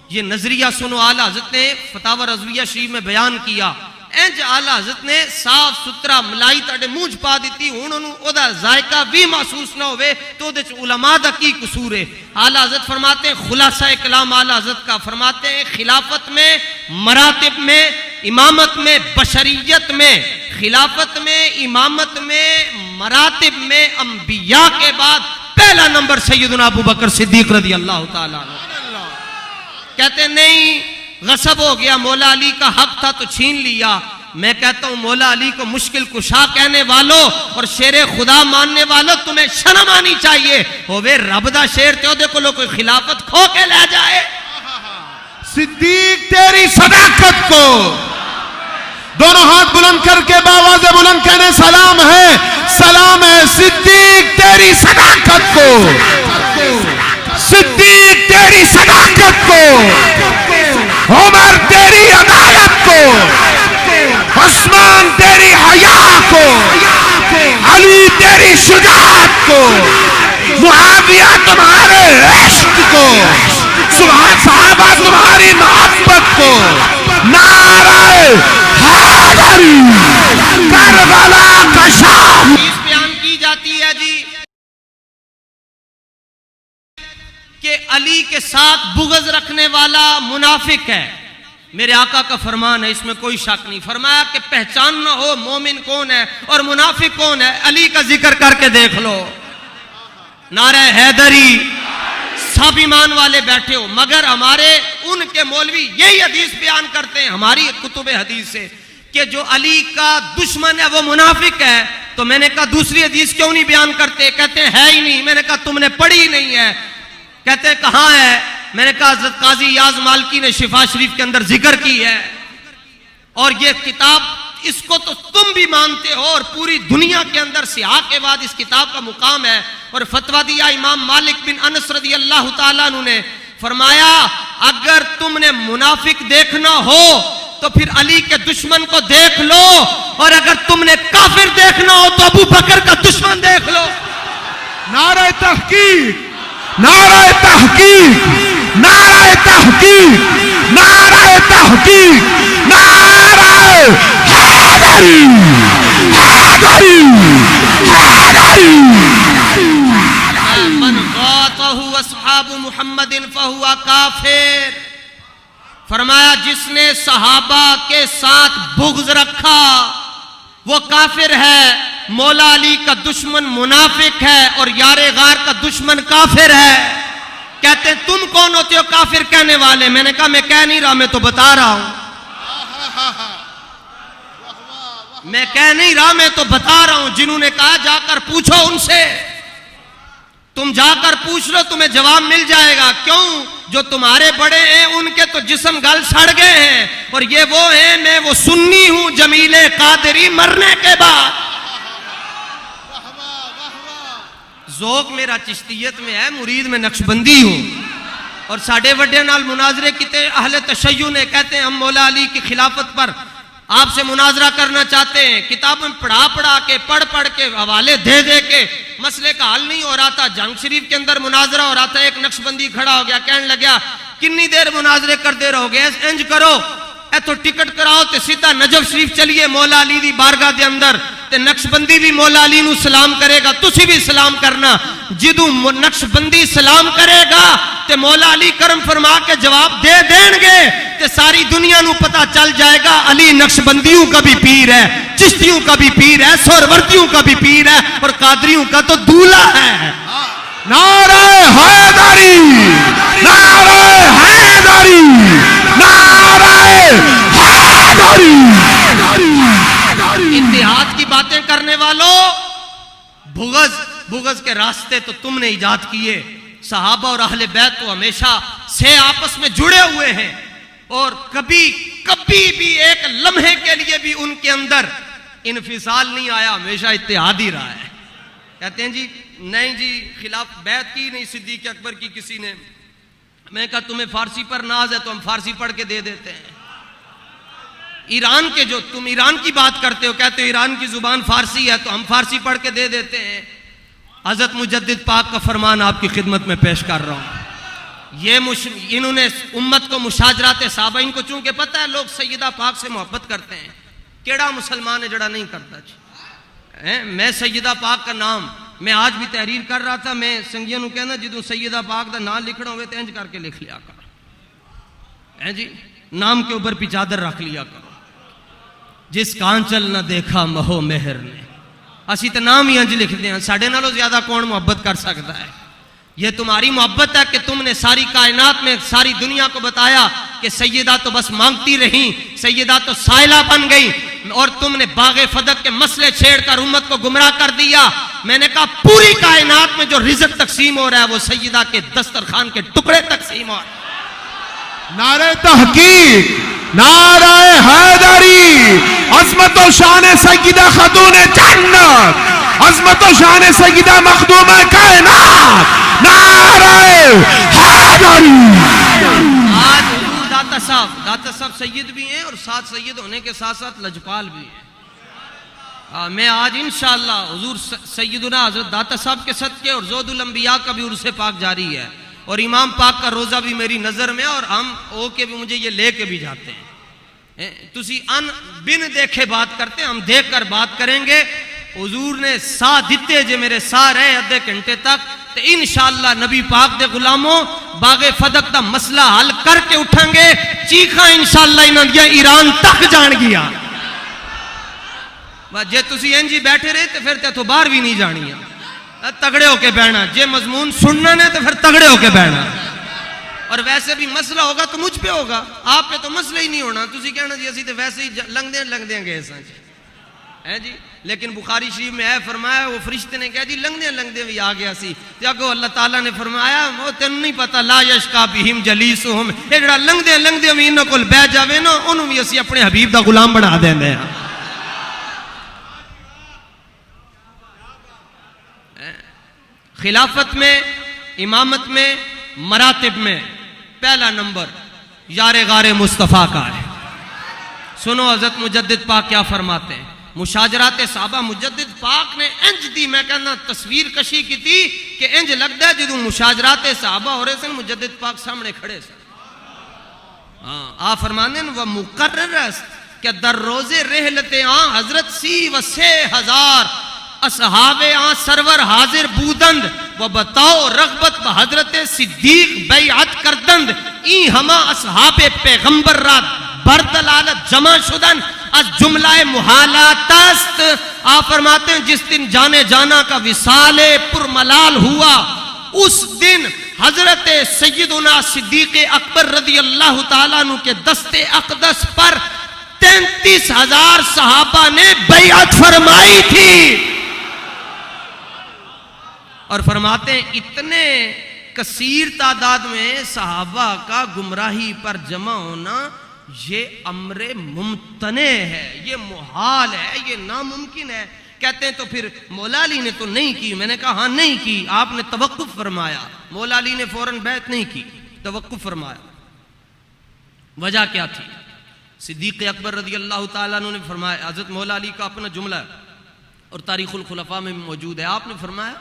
یہ نظریہ سنو، اعلیٰ حضرت نے فتاوی رضویہ شریف میں بیان کیا. انج اعلیٰ حضرت نے صاف ستھرا ملائی تاڑے منہ پا دیتی، ہن انہوں او دا ذائقہ بھی محسوس نہ ہوئے تو دے علماء دا کی قصور ہے. اعلیٰ حضرت فرماتے ہیں، خلاصہ کلام اعلیٰ حضرت کا فرماتے ہیں، خلافت میں، مراتب میں، امامت میں، بشریت میں، خلافت میں، امامت میں، مراتب میں، انبیاء کے بعد پہلا نمبر سیدنا ابو بکر صدیق رضی اللہ تعالیٰ عنہ. کہتے نہیں غصب ہو گیا، مولا علی کا حق تھا تو چھین لیا. میں کہتا ہوں مولا علی کو مشکل کشا کہنے والوں اور شیر خدا ماننے والوں، تمہیں شرم آنی چاہیے. ہووے رب دا شیر تے دے کولو کوئی خلافت کھو کے لے جائے. صدیق تیری صداقت کو دونوں ہاتھ بلند کر کے باواز بلند کہنے سلام ہے، سلام ہے. صدیق تیری صداقت کو، صدیق تیری صداقت کو، عمر تیری عدالت کو، عثمان تیری حیا کو، علی تیری شجاعت کو، معاویہ تمہارے عشق کو، صحابہ تمہاری محبت کو. نعرہ حیدری کربلا کا شام بیان کی جاتی ہے جی کہ علی کے ساتھ بغض رکھنے والا منافق ہے. میرے آقا کا فرمان ہے، اس میں کوئی شک نہیں. فرمایا کہ پہچاننا ہو مومن کون ہے اور منافق کون ہے، علی کا ذکر کر کے دیکھ لو. نعرہ حیدری، سب ایمان والے بیٹھے ہو، مگر ہمارے ان کے مولوی یہی حدیث بیان کرتے ہیں ہماری کتب حدیث سے کہ جو علی کا دشمن ہے وہ منافق ہے. تو میں نے کہا دوسری حدیث کیوں نہیں بیان کرتے؟ کہتے ہیں ہے ہی نہیں. میں نے کہا تم نے پڑھی ہی نہیں ہے. کہتے ہیں کہاں ہے؟ میں نے کہا حضرت قاضی یاز مالکی نے شفا شریف کے اندر ذکر کی ہے. اور یہ کتاب، اس کو تو تم بھی مانتے ہو اور پوری دنیا کے اندر سیاہ کے بعد اس کتاب کا مقام ہے. اور فتویٰ دیا امام مالک بن انس رضی اللہ تعالیٰ عنہ نے، فرمایا اگر تم نے منافق دیکھنا ہو تو پھر علی کے دشمن کو دیکھ لو، اور اگر تم نے کافر دیکھنا ہو تو ابو بکر کا دشمن دیکھ لو. نعرہ تحقیق، نعرہ تحقیق، نعرہ تحقیق، نعرہ تحقیق، نعرہ حیدری، حیدری، حیدری. من غاطہ اصحاب محمد فہو کافر. فرمایا جس نے صحابہ کے ساتھ بغض رکھا وہ کافر ہے. مولا علی کا دشمن منافق ہے اور یار غار کا دشمن کافر ہے. کہتے ہیں تم کون ہوتے ہو کافر کہنے والے؟ میں نے کہا میں کہہ نہیں رہا، میں تو بتا رہا ہوں. میں کہہ نہیں رہا، میں تو بتا رہا ہوں. جنہوں نے کہا جا کر پوچھو ان سے، تم جا کر پوچھ لو، تمہیں جواب مل جائے گا. کیوں؟ جو تمہارے بڑے ہیں ان کے تو جسم گل سڑ گئے ہیں، اور یہ وہ ہیں میں وہ سنی ہوں جمیل قادری مرنے کے بعد. ذوق میرا چشتیت میں ہے، مرید میں نقشبندی ہوں. اور ساڑھے وڈے نال مناظرے کیتے اہل تشیع نے، کہتے ہیں ہم مولا علی کی خلافت پر آپ سے مناظرہ کرنا چاہتے ہیں. کتابوں میں پڑھا کے پڑھ کے حوالے دے کے مسئلے کا حل نہیں ہو رہا تھا. جنگ شریف کے اندر مناظرہ ہو رہا تھا. ایک نقشبندی کھڑا ہو گیا، کہنے لگا کنی دیر مناظرے کرتے رہو گے؟ انج کرو اے تو ٹکٹ کراؤ تے سیدھا نجف شریف چلیے مولا علی دی بارگاہ دے اندر، تے نقشبندی بھی مولا علی نو سلام کرے گا، تسی بھی سلام کرنا. جدوں نقشبندی سلام کرے گا تے مولا علی کرم فرما کے جواب دے دیں گے تے ساری دنیا نو پتا چل جائے گا علی نقشبندیوں کا بھی پیر ہے، چشتیوں کا بھی پیر ہے، سہروردیوں کا بھی پیر ہے، اور قادریوں کا تو دولہ ہے. نعرہ حیدری، نعرہ حیدری، نعرہ حیدری. اتحاد کی باتیں کرنے والوں، بغض کے راستے تو تم نے ایجاد کیے. صحابہ اور اہل بیت تو ہمیشہ سے آپس میں جڑے ہوئے ہیں، اور کبھی بھی ایک لمحے کے لیے بھی ان کے اندر انفصال نہیں آیا، ہمیشہ اتحاد ہی رہا ہے. کہتے ہیں جی نہیں جی خلاف بیعت کی نہیں صدیق اکبر کی کسی نے. میں کہا تمہیں فارسی پر ناز ہے تو ہم فارسی پڑھ کے دے دیتے ہیں. ایران کے جو تم ایران کی بات کرتے ہو، کہتے ہو ایران کی زبان فارسی ہے، تو ہم فارسی پڑھ کے دے دیتے ہیں. حضرت مجدد پاک کا فرمان آپ کی خدمت میں پیش کر رہا ہوں. یہ انہوں نے امت کو مشاجرات صحابہ، ان کو چونکہ پتہ ہے لوگ سیدہ پاک سے محبت کرتے ہیں. کیڑا مسلمان ہے جڑا نہیں کرتا جی. میں سیدہ پاک کا نام میں آج بھی تحریر کر رہا تھا، میں سنگیاں نو کہنا جدوں سیدہ پاک دا نام لکھنا ہوئے تو انج کر کے لکھ لیا کرو جی، نام کے اوپر بھی چادر رکھ لیا کرو. جس کانچل نہ دیکھا مہو مہر نے، اسی تو نام ہی انج لکھتے ہیں. ساڑھے نالوں زیادہ کون محبت کر سکتا ہے؟ یہ تمہاری محبت ہے کہ تم نے ساری کائنات میں ساری دنیا کو بتایا کہ سیدہ تو بس مانگتی رہیں، سیدہ تو سائلہ بن گئی، اور تم نے باغ فدق کے مسئلے چھیڑ کر امت کو گمراہ کر دیا. میں نے کہا پوری کائنات میں جو رزق تقسیم ہو رہا ہے وہ سیدہ کے دسترخوان کے ٹکڑے تقسیم ہو رہا ہے. نعرہ تحقیق، نعرہ حیدری، عظمت و شان سیدہ خاتون جنت، عظمت و شان سیدہ مخدوم کائنات، نعرہ حیدری. آج حضور داتا صاحب سید بھی ہیں اور ساتھ سید ہونے کے ساتھ ساتھ لجپال بھی ہیں. میں آج انشاءاللہ حضور سیدنا حضرت داتا صاحب کے صدقے اور زود الانبیاء کا بھی عرص پاک جاری ہے، اور امام پاک کا روزہ بھی میری نظر میں، اور ہم ہو کے بھی مجھے یہ لے کے بھی جاتے ہیں. تسی ان بن دیکھے بات کرتے ہیں، ہم دیکھ کر بات کریں گے. حضور نے سا دیتے جے میرے سا رہے ادھے گھنٹے تک، تو انشاءاللہ نبی پاک دے غلاموں باغ فدق دا مسئلہ حل کر کے اٹھیں گے. چیخاں انشاءاللہ انہاں دیا ایران تک جان گیا. جے تسی انجی بیٹھے رہے تو پھر تو باہر بھی نہیں جانیاں. تگڑے ہو کے بہنا، جے مضمون سننا نے تو پھر تگڑے ہو کے بہنا. اور ویسے بھی مسئلہ ہوگا تو مجھ پہ ہوگا، آپ پہ تو مسئلہ ہی نہیں ہونا. تسی کہنا جی اسی تو ویسے ہی لنگ دیں گے ایسا جی. لیکن بخاری شریف میں ہے فرمایا، وہ فرشتے نے کہا جی لنگ دیں بھی آ گیا سی. تو اللہ تعالیٰ نے فرمایا وہ تینوں نہیں پتا لا یشکا بہم جلیسہم، یہ جڑا لنگ دیں بھی انہوں کول بیٹھ جاوے نا، انہوں بھی اسی اپنے حبیب دا غلام بنا دیں دیں. خلافت میں، امامت میں، مراتب میں پہلا نمبر یار غار مصطفیٰ کا ہے. سنو حضرت مجدد پاک کیا فرماتے ہیں. مشاجرات صحابہ مجدد پاک نے انج دی، میں کہنا تصویر کشی کی تھی کہ انج لگتا ہے جدوں مشاجرات صحابہ ہو رہے سن مجدد پاک سامنے کھڑے سن. آپ فرمانے ہیں وہ مقرر است کہ در روز رحلت آن حضرت سی و 6,000 اصحاب آن سرور حاضر بودند و بتاؤ رغبت و حضرت صدیق بیعت کردند. این ہما اصحاب پیغمبر را بردلالت جمع شدن از جملہ محالات است. آپ فرماتے ہیں جس دن جانے جانا کا وصال پرملال ہوا، اس دن حضرت سیدنا صدیق اکبر رضی اللہ تعالیٰ عنہ کے دست اقدس پر 33,000 صحابہ نے بیعت فرمائی تھی. اور فرماتے ہیں اتنے کثیر تعداد میں صحابہ کا گمراہی پر جمع ہونا یہ امر ممتنع ہے، یہ محال ہے، یہ ناممکن ہے. کہتے ہیں تو پھر مولا علی نے تو نہیں کی. میں نے کہا ہاں نہیں کی، آپ نے توقف فرمایا. مولا علی نے فوراً بیعت نہیں کی، توقف فرمایا. وجہ کیا تھی؟ صدیق اکبر رضی اللہ تعالیٰ عنہ نے فرمایا، حضرت مولا علی کا اپنا جملہ ہے اور تاریخ الخلفاء میں موجود ہے. آپ نے فرمایا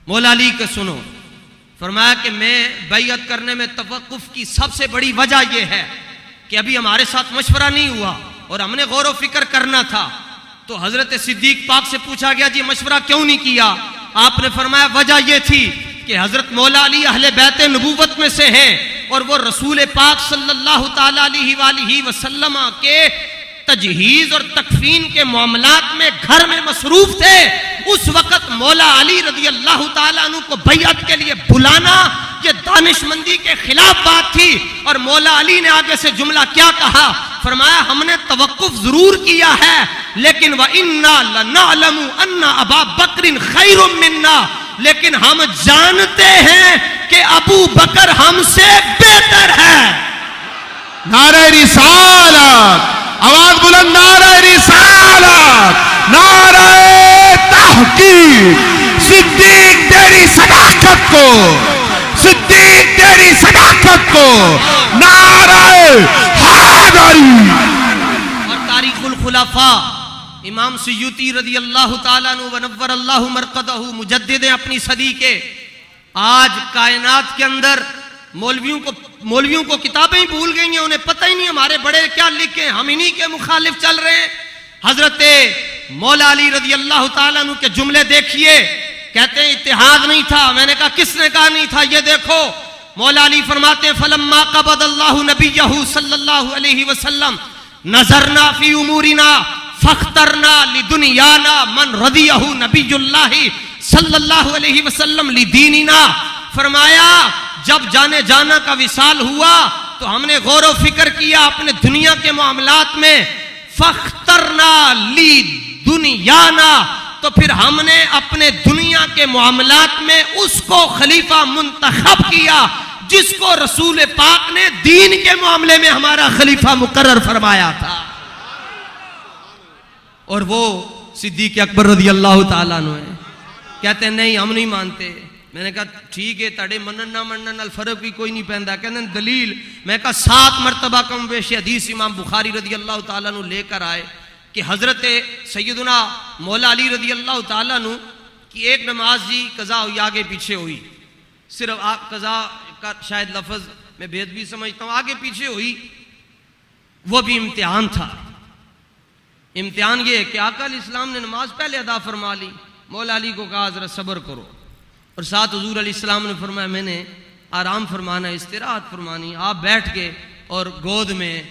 مولا علی کے سنو، فرمایا کہ میں بیعت کرنے میں توقف کی سب سے بڑی وجہ یہ ہے کہ ابھی ہمارے ساتھ مشورہ نہیں ہوا اور ہم نے غور و فکر کرنا تھا. تو حضرت صدیق پاک سے پوچھا گیا جی مشورہ کیوں نہیں کیا؟ آپ نے فرمایا وجہ یہ تھی کہ حضرت مولا علی اہل بیت نبوت میں سے ہیں اور وہ رسول پاک صلی اللہ تعالیٰ علیہ وآلہ وسلم کے تجہیز اور تکفین کے معاملات میں گھر میں مصروف تھے. اس وقت مولا علی رضی اللہ تعالیٰ عنہ کو بیعت کے لیے بلانا یہ دانش مندی کے خلاف بات تھی. اور مولا علی نے آگے سے جملہ کیا کہا؟ فرمایا ہم نے توقف ضرور کیا ہے لیکن وَإِنَّا لَنَعْلَمُ أَنَّ أَبَا بَكْرٍ خَيْرٌ مِنَّا، لیکن ہم جانتے ہیں کہ ابو بکر ہم سے بہتر ہے. نعرہ رسالت، آواز بلند، نعرہ رسالت، نعرہ تحقیق. صدیق تیری صداقت کو، صدیق تیری صداقت کو، نعرہ حیدری. الخلفاء امام سیوطی رضی اللہ تعالیٰ عنہ ونور اللہ مرقدہ مجدد ہیں اپنی صدی کے. آج کائنات کے اندر مولویوں کو کتابیں ہی بھول گئی ہیں, انہیں پتہ ہی نہیں ہمارے بڑے کیا لکھے, ہم انہی کے مخالف چل رہے ہیں. حضرت مولا علی رضی اللہ تعالیٰ عنہ کے جملے دیکھیے, کہتے ہیں اتحاد نہیں تھا. میں نے کہا کس نے کہا نہیں تھا, یہ دیکھو مولا علی فرماتے ہیں فلما قبض اللہ نبیہ صلی اللہ علیہ وسلم نظرنا فی امورنا فاخترنا لدنیانا من رضیہ نبی اللہ صلی اللہ علیہ وسلم لدیننا. فرمایا جب جانے جانا کا وصال ہوا تو ہم نے غور و فکر کیا اپنے دنیا کے معاملات میں, فاخترنا لدنیانا, تو پھر ہم نے اپنے دنیا کے معاملات میں اس کو خلیفہ منتخب کیا جس کو رسول پاک نے دین کے معاملے میں ہمارا خلیفہ مقرر فرمایا تھا, اور وہ صدیق اکبر رضی اللہ تعالیٰ عنہ ہے. کہتے ہیں نہیں ہم نہیں مانتے. میں نے کہا ٹھیک ہے تڑے منن نہ منن الفرق بھی کوئی نہیں پہنتا. کہتے ہیں دلیل. میں نے کہا 7 مرتبہ کم بیش حدیث امام بخاری رضی اللہ تعالیٰ عنہ لے کر آئے کہ حضرت سیدنا مولا علی رضی اللہ تعالیٰ عنہ کی ایک نماز جی قضا ہوئی, آگے پیچھے ہوئی, صرف قضا کا شاید لفظ میں بید بھی سمجھتا ہوں, آگے پیچھے ہوئی, وہ بھی امتحان تھا. امتحان یہ ہے کہ آقا علیہ السلام نے نماز پہلے ادا فرما لی, مولا علی کو کہا ذرا صبر کرو, اور ساتھ حضور علیہ السلام نے فرمایا میں نے آرام فرمانا, استراحت فرمانی. آپ بیٹھ کے اور گود میں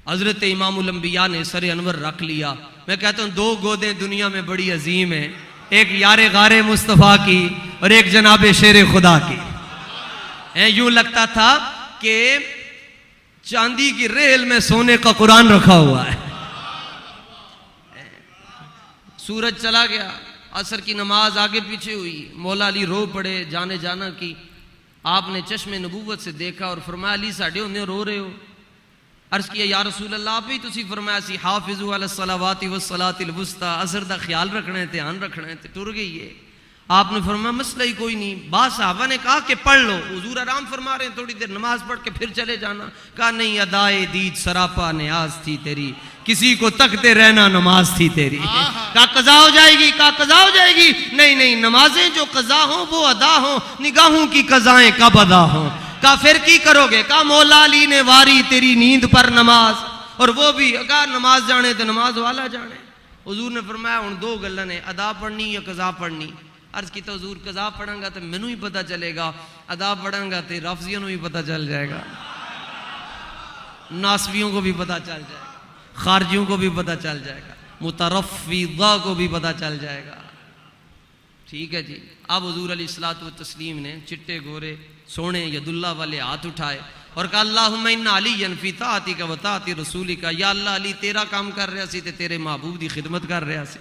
حضرت امام الانبیاء نے سر انور رکھ لیا. میں کہتا ہوں 2 گودیں دنیا میں بڑی عظیم ہیں, ایک یار غار مصطفیٰ کی اور ایک جناب شیر خدا کی. یوں لگتا تھا کہ چاندی کی ریل میں سونے کا قرآن رکھا ہوا ہے. سورج چلا گیا, عصر کی نماز آگے پیچھے ہوئی, مولا علی رو پڑے جانے جانا کی. آپ نے چشم نبوت سے دیکھا اور فرمایا علی ساڈے ہوندے رو رہے ہو. عرض کیا یا رسول اللہ آپ ہی تسی فرمایا سی حافظوا علی الصلوات والصلاۃ الوسطی, عصر دا خیال رکھنا ہے, دھیان رکھنا ہے, تے ٹر گئی ہے. آپ نے فرمایا مسئلہ ہی کوئی نہیں. بعض صحابہ نے کہا کہ پڑھ لو, حضور آرام فرما رہے ہیں, تھوڑی دیر نماز پڑھ کے پھر چلے جانا. کہا نہیں ادائے دید سراپا نیاز تھی تیری, کسی کو تکتے رہنا نماز تھی تیری. کہا قضا ہو جائے گی, کہا قضا ہو جائے گی. نہیں نمازیں جو قضا ہوں وہ ادا ہوں, نگاہوں کی قضائیں کب ادا ہوں. کہا پھر کی کرو گے؟ کہا مولا علی نے واری تیری نیند پر نماز, اور وہ بھی کہا نماز جانے تو نماز والا جانے. حضور نے فرمایا ہن 2 گلاں نے, ادا پڑھنی یا قضا پڑھنی. عرض کی تو حضور قضا پڑھاں گا تو مینوں ہی پتہ چلے گا, ادا پڑھاں گا تو رافضیوں بھی پتہ چل جائے گا, ناسبیوں کو بھی پتہ چل جائے گا, خارجیوں کو بھی پتہ چل جائے گا, مترفضہ کو بھی پتہ چل جائے گا. ٹھیک ہے جی. اب حضور علیہ الصلوۃ والتسلیم نے چٹے گورے سونے ید اللہ والے ہاتھ اٹھائے اور کہا اللہم ان علی فی طاعتک و طاعت رسولک. یا اللہ علی تیرا کام کر رہا سی تے تیرے محبوب دی خدمت کر رہا سی.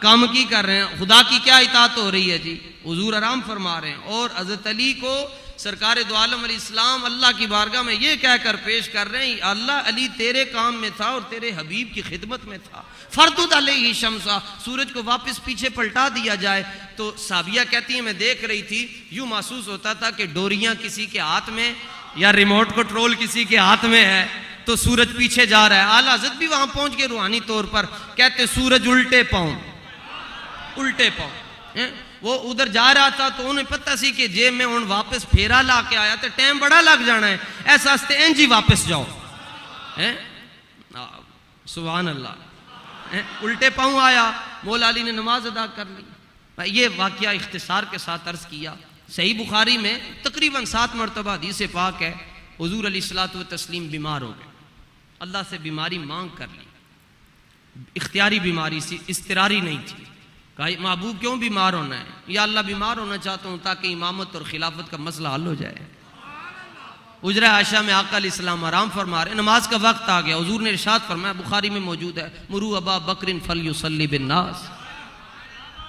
کام کی کر رہے ہیں, خدا کی کیا اطاعت ہو رہی ہے جی. حضور آرام فرما رہے ہیں, اور حضرت علی کو سرکار دو عالم علیہ السلام اللہ کی بارگاہ میں یہ کہہ کر پیش کر رہے ہیں اللہ علی تیرے کام میں تھا اور تیرے حبیب کی خدمت میں تھا. فردد علیہ شمسا, سورج کو واپس پیچھے پلٹا دیا جائے. تو صحابیہ کہتی ہیں میں دیکھ رہی تھی, یوں محسوس ہوتا تھا کہ ڈوریاں کسی کے ہاتھ میں یا ریموٹ کنٹرول کسی کے ہاتھ میں ہے تو سورج پیچھے جا رہا ہے. اعلیٰ حضرت بھی وہاں پہنچ گئے روحانی طور پر, کہتے سورج الٹے پاؤں وہ ادھر جا رہا تھا تو انہیں پتہ سی کہ جے میں ان واپس پھیرا لا کے آیا تو ٹائم بڑا لگ جانا ہے, ایسا ہستے این جی واپس جاؤ. سبحان اللہ. الٹے پاؤں آیا, مولا علی نے نماز ادا کر لی. یہ واقعہ اختصار کے ساتھ عرض کیا. صحیح بخاری میں تقریباً 7 مرتبہ حدیث پاک ہے, حضور علیہ الصلوۃ والتسلیم بیمار ہو گئے, اللہ سے بیماری مانگ کر لی. اختیاری بیماری سی, اضطراری نہیں تھی. کہا محبوب کیوں بیمار ہونا ہے؟ یا اللہ بیمار ہونا چاہتا ہوں تاکہ امامت اور خلافت کا مسئلہ حل ہو جائے. حجرہ عائشہ میں آقا علیہ السلام آرام فرما رہے, نماز کا وقت آ گیا. حضور نے ارشاد فرمایا, بخاری میں موجود ہے, مرو ابا بکر فلیصلی بالناس.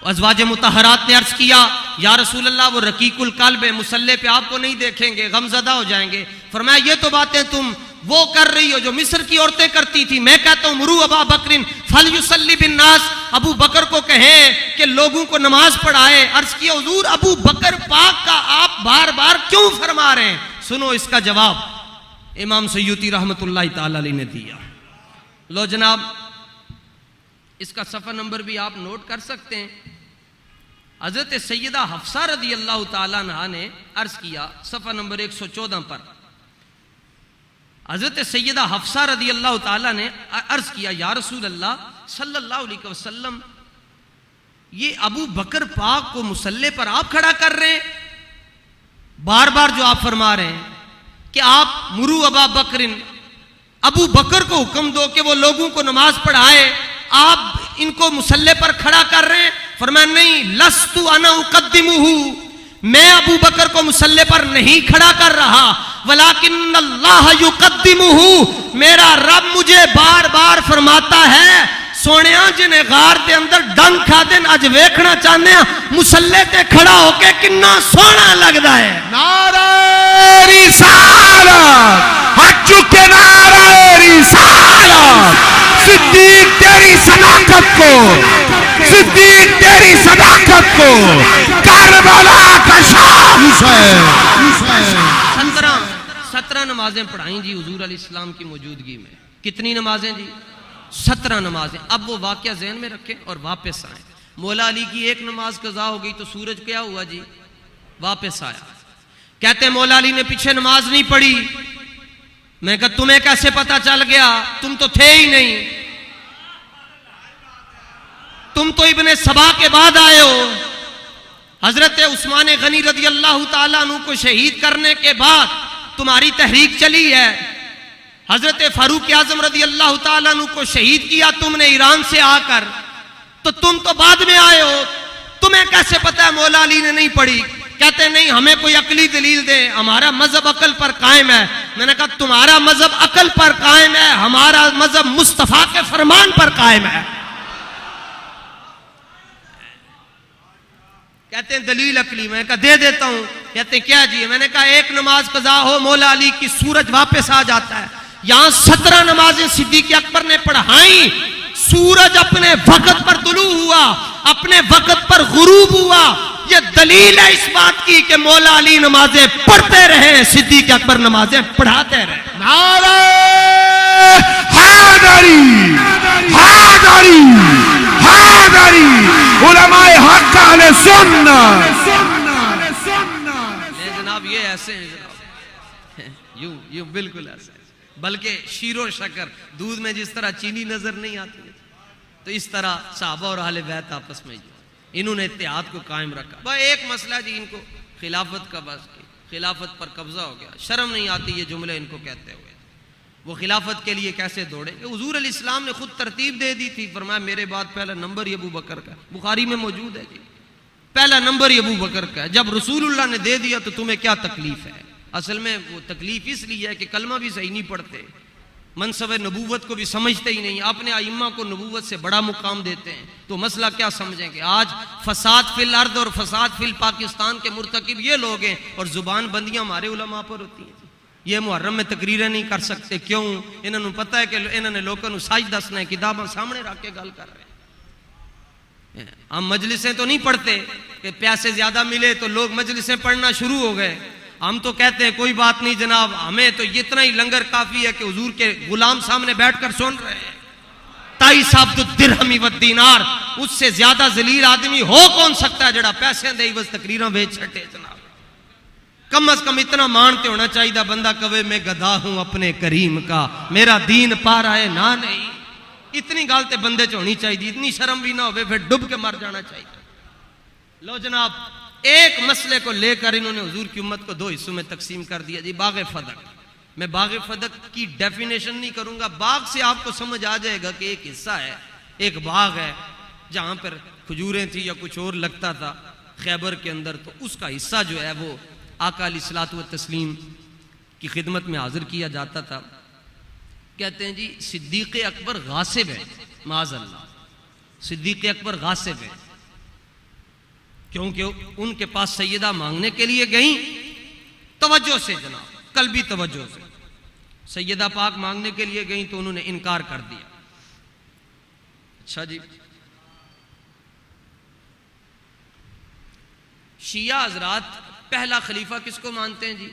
ازواج مطہرات نے عرض کیا یا رسول اللہ وہ رقیق القلب ہے, مصلی پہ آپ کو نہیں دیکھیں گے, غم زدہ ہو جائیں گے. فرمایا یہ تو باتیں تم وہ کر رہی ہو جو مصر کی عورتیں کرتی تھی. میں کہتا ہوں مرو ابا بکر فلیصلی بالناس, ابو بکر کو کہیں کہ لوگوں کو نماز پڑھائے. عرض کیا حضور ابو بکر پاک کا آپ بار بار کیوں فرما رہے ہیں؟ سنو اس کا جواب امام سیوطی رحمت اللہ تعالی علیہ نے دیا. لو جناب اس کا صفحہ نمبر بھی آپ نوٹ کر سکتے ہیں. حضرت سیدہ حفصہ رضی اللہ تعالیٰ عنہا نے عرض کیا صفحہ نمبر 114 پر. حضرت سیدہ حفصہ رضی اللہ تعالیٰ نے عرض کیا یا رسول اللہ صلی اللہ علیہ وسلم یہ ابو بکر پاک کو مصلی پر آپ کھڑا کر رہے ہیں. بار بار جو آپ فرما رہے ہیں کہ آپ مرو ابا بکرن، ابو بکر کو حکم دو کہ وہ لوگوں کو نماز پڑھائے، آپ ان کو مصلی پر کھڑا کر رہے ہیں. فرمایا نہیں، لست انا اقدمہ، میں ابو بکر کو مصلی پر نہیں کھڑا کر رہا، ولیکن اللہ یقدمہ، میرا رب مجھے بار بار فرماتا ہے سونیاں جنہیں غار دے اندر ڈنگ کھا دین اج ویکھنا چاہنے ہیں مصلی تے کھڑا ہو کے کنا سونا لگدا ہے. نعرہ رسالت، حق چکے نعرہ رسالت. صدیق تیری صداقت کو، صدیق تیری صداقت کو کربلا کا شام سے 17 نمازیں پڑھائیں جی حضور علیہ السلام کی موجودگی میں. کتنی نمازیں جی؟ 17 نمازیں. اب وہ واقعہ ذہن میں رکھیں اور واپس آئیں. مولا علی کی ایک نماز قضا ہو گئی تو سورج کیا ہوا جی؟ واپس آیا. کہتے ہیں مولا علی نے پیچھے نماز نہیں پڑھی. میں کہا تمہیں کیسے پتا چل گیا؟ تم تو تھے ہی نہیں، تم تو ابن سبا کے بعد آئے ہو. حضرت عثمان غنی رضی اللہ تعالیٰ عنہ کو شہید کرنے کے بعد تمہاری تحریک چلی ہے. حضرت فاروق اعظم رضی اللہ تعالیٰ عنہ کو شہید کیا تم نے ایران سے آ کر، تو تم تو بعد میں آئے ہو، تمہیں کیسے پتا ہے مولا علی نے نہیں پڑھی؟ کہتے نہیں ہمیں کوئی عقلی دلیل دے، ہمارا مذہب عقل پر قائم ہے. میں نے کہا تمہارا مذہب عقل پر قائم ہے، ہمارا مذہب مصطفیٰ کے فرمان پر قائم ہے. کہتے ہیں دلیل عقلی. میں نے کہا دے دیتا ہوں. کہتے ہیں کیا جی؟ میں نے کہا ایک نماز قضا ہو مولا علی کی سورج واپس آ جاتا ہے. یہاں 17 نمازیں صدیق اکبر نے پڑھائیں، سورج اپنے وقت پر طلوع ہوا، اپنے وقت پر غروب ہوا. یہ دلیل ہے اس بات کی کہ مولا علی نمازیں پڑھتے رہے، صدیق اکبر نمازیں پڑھاتے رہے. نعرہ حیدری، حیدری، حیدری، علماء حق اہل سنت. جناب یہ ایسے ہیں جناب، یوں بالکل ایسے، بلکہ شیر و شکر دودھ میں جس طرح چینی نظر نہیں آتی ہے تو اس طرح صحابہ اور اہل بیت آپس میں انہوں نے اتحاد کو قائم رکھا. بس ایک مسئلہ جی، ان کو خلافت کا بس کی، خلافت پر قبضہ ہو گیا. شرم نہیں آتی یہ جملے ان کو کہتے ہوئے. وہ خلافت کے لیے کیسے دوڑے کہ حضور علیہ السلام نے خود ترتیب دے دی تھی. فرمایا میرے بعد پہلا نمبر ابو بکر کا، بخاری میں موجود ہے جی، پہلا نمبر ابو بکر کا ہے. جب رسول اللہ نے دے دیا تو تمہیں کیا تکلیف ہے؟ اصل میں وہ تکلیف اس لیے ہے کہ کلمہ بھی صحیح نہیں پڑھتے، منصب نبوت کو بھی سمجھتے ہی نہیں، اپنے ائمہ کو نبوت سے بڑا مقام دیتے ہیں. تو مسئلہ کیا سمجھیں کہ آج فساد فی الارض اور فساد فی پاکستان کے مرتکب یہ لوگ ہیں اور زبان بندیاں ہمارے علماء پر ہوتی ہیں. یہ محرم میں تقریریں نہیں کر سکتے، کیوں؟ انہوں نے پتہ ہے کہ انہوں نے لوگوں کو سچ دسنا ہے، کتاباں سامنے رکھ کے گل کر رہے ہیں. ہم مجلسیں تو نہیں پڑھتے کہ پیسے زیادہ ملے تو لوگ مجلسیں پڑھنا شروع ہو گئے. ہم تو کہتے ہیں کوئی بات نہیں جناب، ہمیں تو اتنا ہی لنگر کافی ہے کہ حضور کے غلام سامنے بیٹھ کر سن رہے ہیں. 23 عبد الدرہم والدینار، اس سے زیادہ ذلیل آدمی ہو کون سکتا ہے جڑا پیسے دے بس تقریراں بیچ چھٹے. جناب کم از کم اتنا مانتے ہونا چاہیے بندہ کہے میں گدھا ہوں اپنے کریم کا، میرا دین پا رہا ہے نہ نہیں. اتنی گالتے بندے چ ہونی چاہیے، اتنی شرم بھی نہ ہوئے، پھر ڈب کے مر جانا چاہیے. لو جناب ایک مسئلے کو لے کر انہوں نے حضور کی امت کو 2 حصوں میں تقسیم کر دیا جی. باغ فدق، میں باغ فدق کی ڈیفینیشن نہیں کروں گا، باغ سے آپ کو سمجھ آ جائے گا کہ ایک حصہ ہے، ایک باغ ہے جہاں پر کھجوریں تھی یا کچھ اور لگتا تھا خیبر کے اندر، تو اس کا حصہ جو ہے وہ آقا علیہ الصلوۃ والتسلیم کی خدمت میں حاضر کیا جاتا تھا. کہتے ہیں جی صدیق اکبر غاصب ہے، معاذ اللہ، صدیق اکبر غاصب ہے، کیونکہ ان کے پاس سیدہ مانگنے کے لیے گئیں توجہ سے، جناب قلبی توجہ سے سیدہ پاک مانگنے کے لیے گئیں تو انہوں نے انکار کر دیا. اچھا جی، شیعہ حضرات پہلا خلیفہ کس کو مانتے ہیں جی؟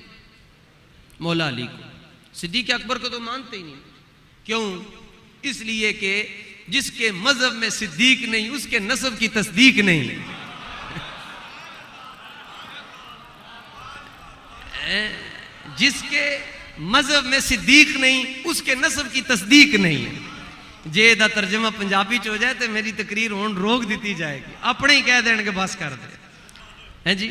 مولا علی کو. صدیق اکبر کو تو مانتے ہی نہیں. کیوں؟ اس لیے کہ جس کے مذہب میں صدیق نہیں اس کے نسب کی تصدیق نہیں. جس کے مذہب میں صدیق نہیں اس کے نسب کی تصدیق نہیں. جے دا ترجمہ پنجابی چ ہو جائے تو میری تقریر ہون روک دیتی جائے گی, اپنے ہی کہہ دیں کہ بس کر دے ہیں جی.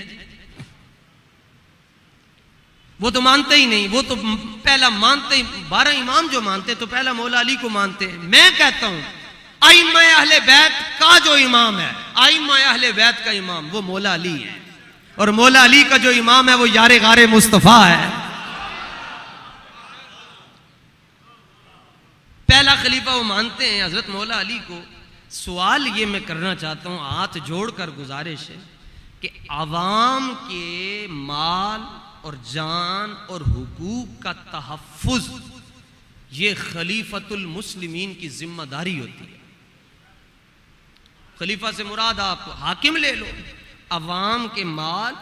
وہ تو مانتے ہی نہیں, وہ تو پہلا مانتے ہی 12 امام جو مانتے تو پہلا مولا علی کو مانتے ہیں. میں کہتا ہوں ائمہ اہل بیت کا جو امام ہے, ائمہ اہل بیت کا امام وہ مولا علی ہے, اور مولا علی کا جو امام ہے وہ یار غار مصطفیٰ ہے. پہلا خلیفہ وہ مانتے ہیں حضرت مولا علی کو. سوال یہ میں کرنا چاہتا ہوں, ہاتھ جوڑ کر گزارش ہے کہ عوام کے مال اور جان اور حقوق کا تحفظ یہ خلیفۃ المسلمین کی ذمہ داری ہوتی ہے. خلیفہ سے مراد آپ حاکم لے لو, عوام کے مال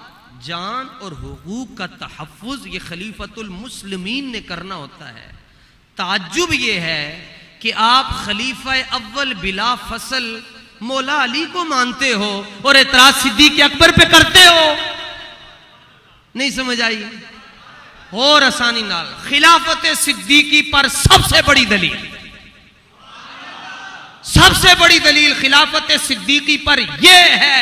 جان اور حقوق کا تحفظ یہ خلیفۃ المسلمین نے کرنا ہوتا ہے. تعجب یہ ہے کہ آپ خلیفہ اول بلا فصل مولا علی کو مانتے ہو اور اعتراض صدیق اکبر پہ کرتے ہو. نہیں سمجھ آئی؟ اور آسانی نال خلافت صدیقی پر سب سے بڑی دلیل خلافت صدیقی پر یہ ہے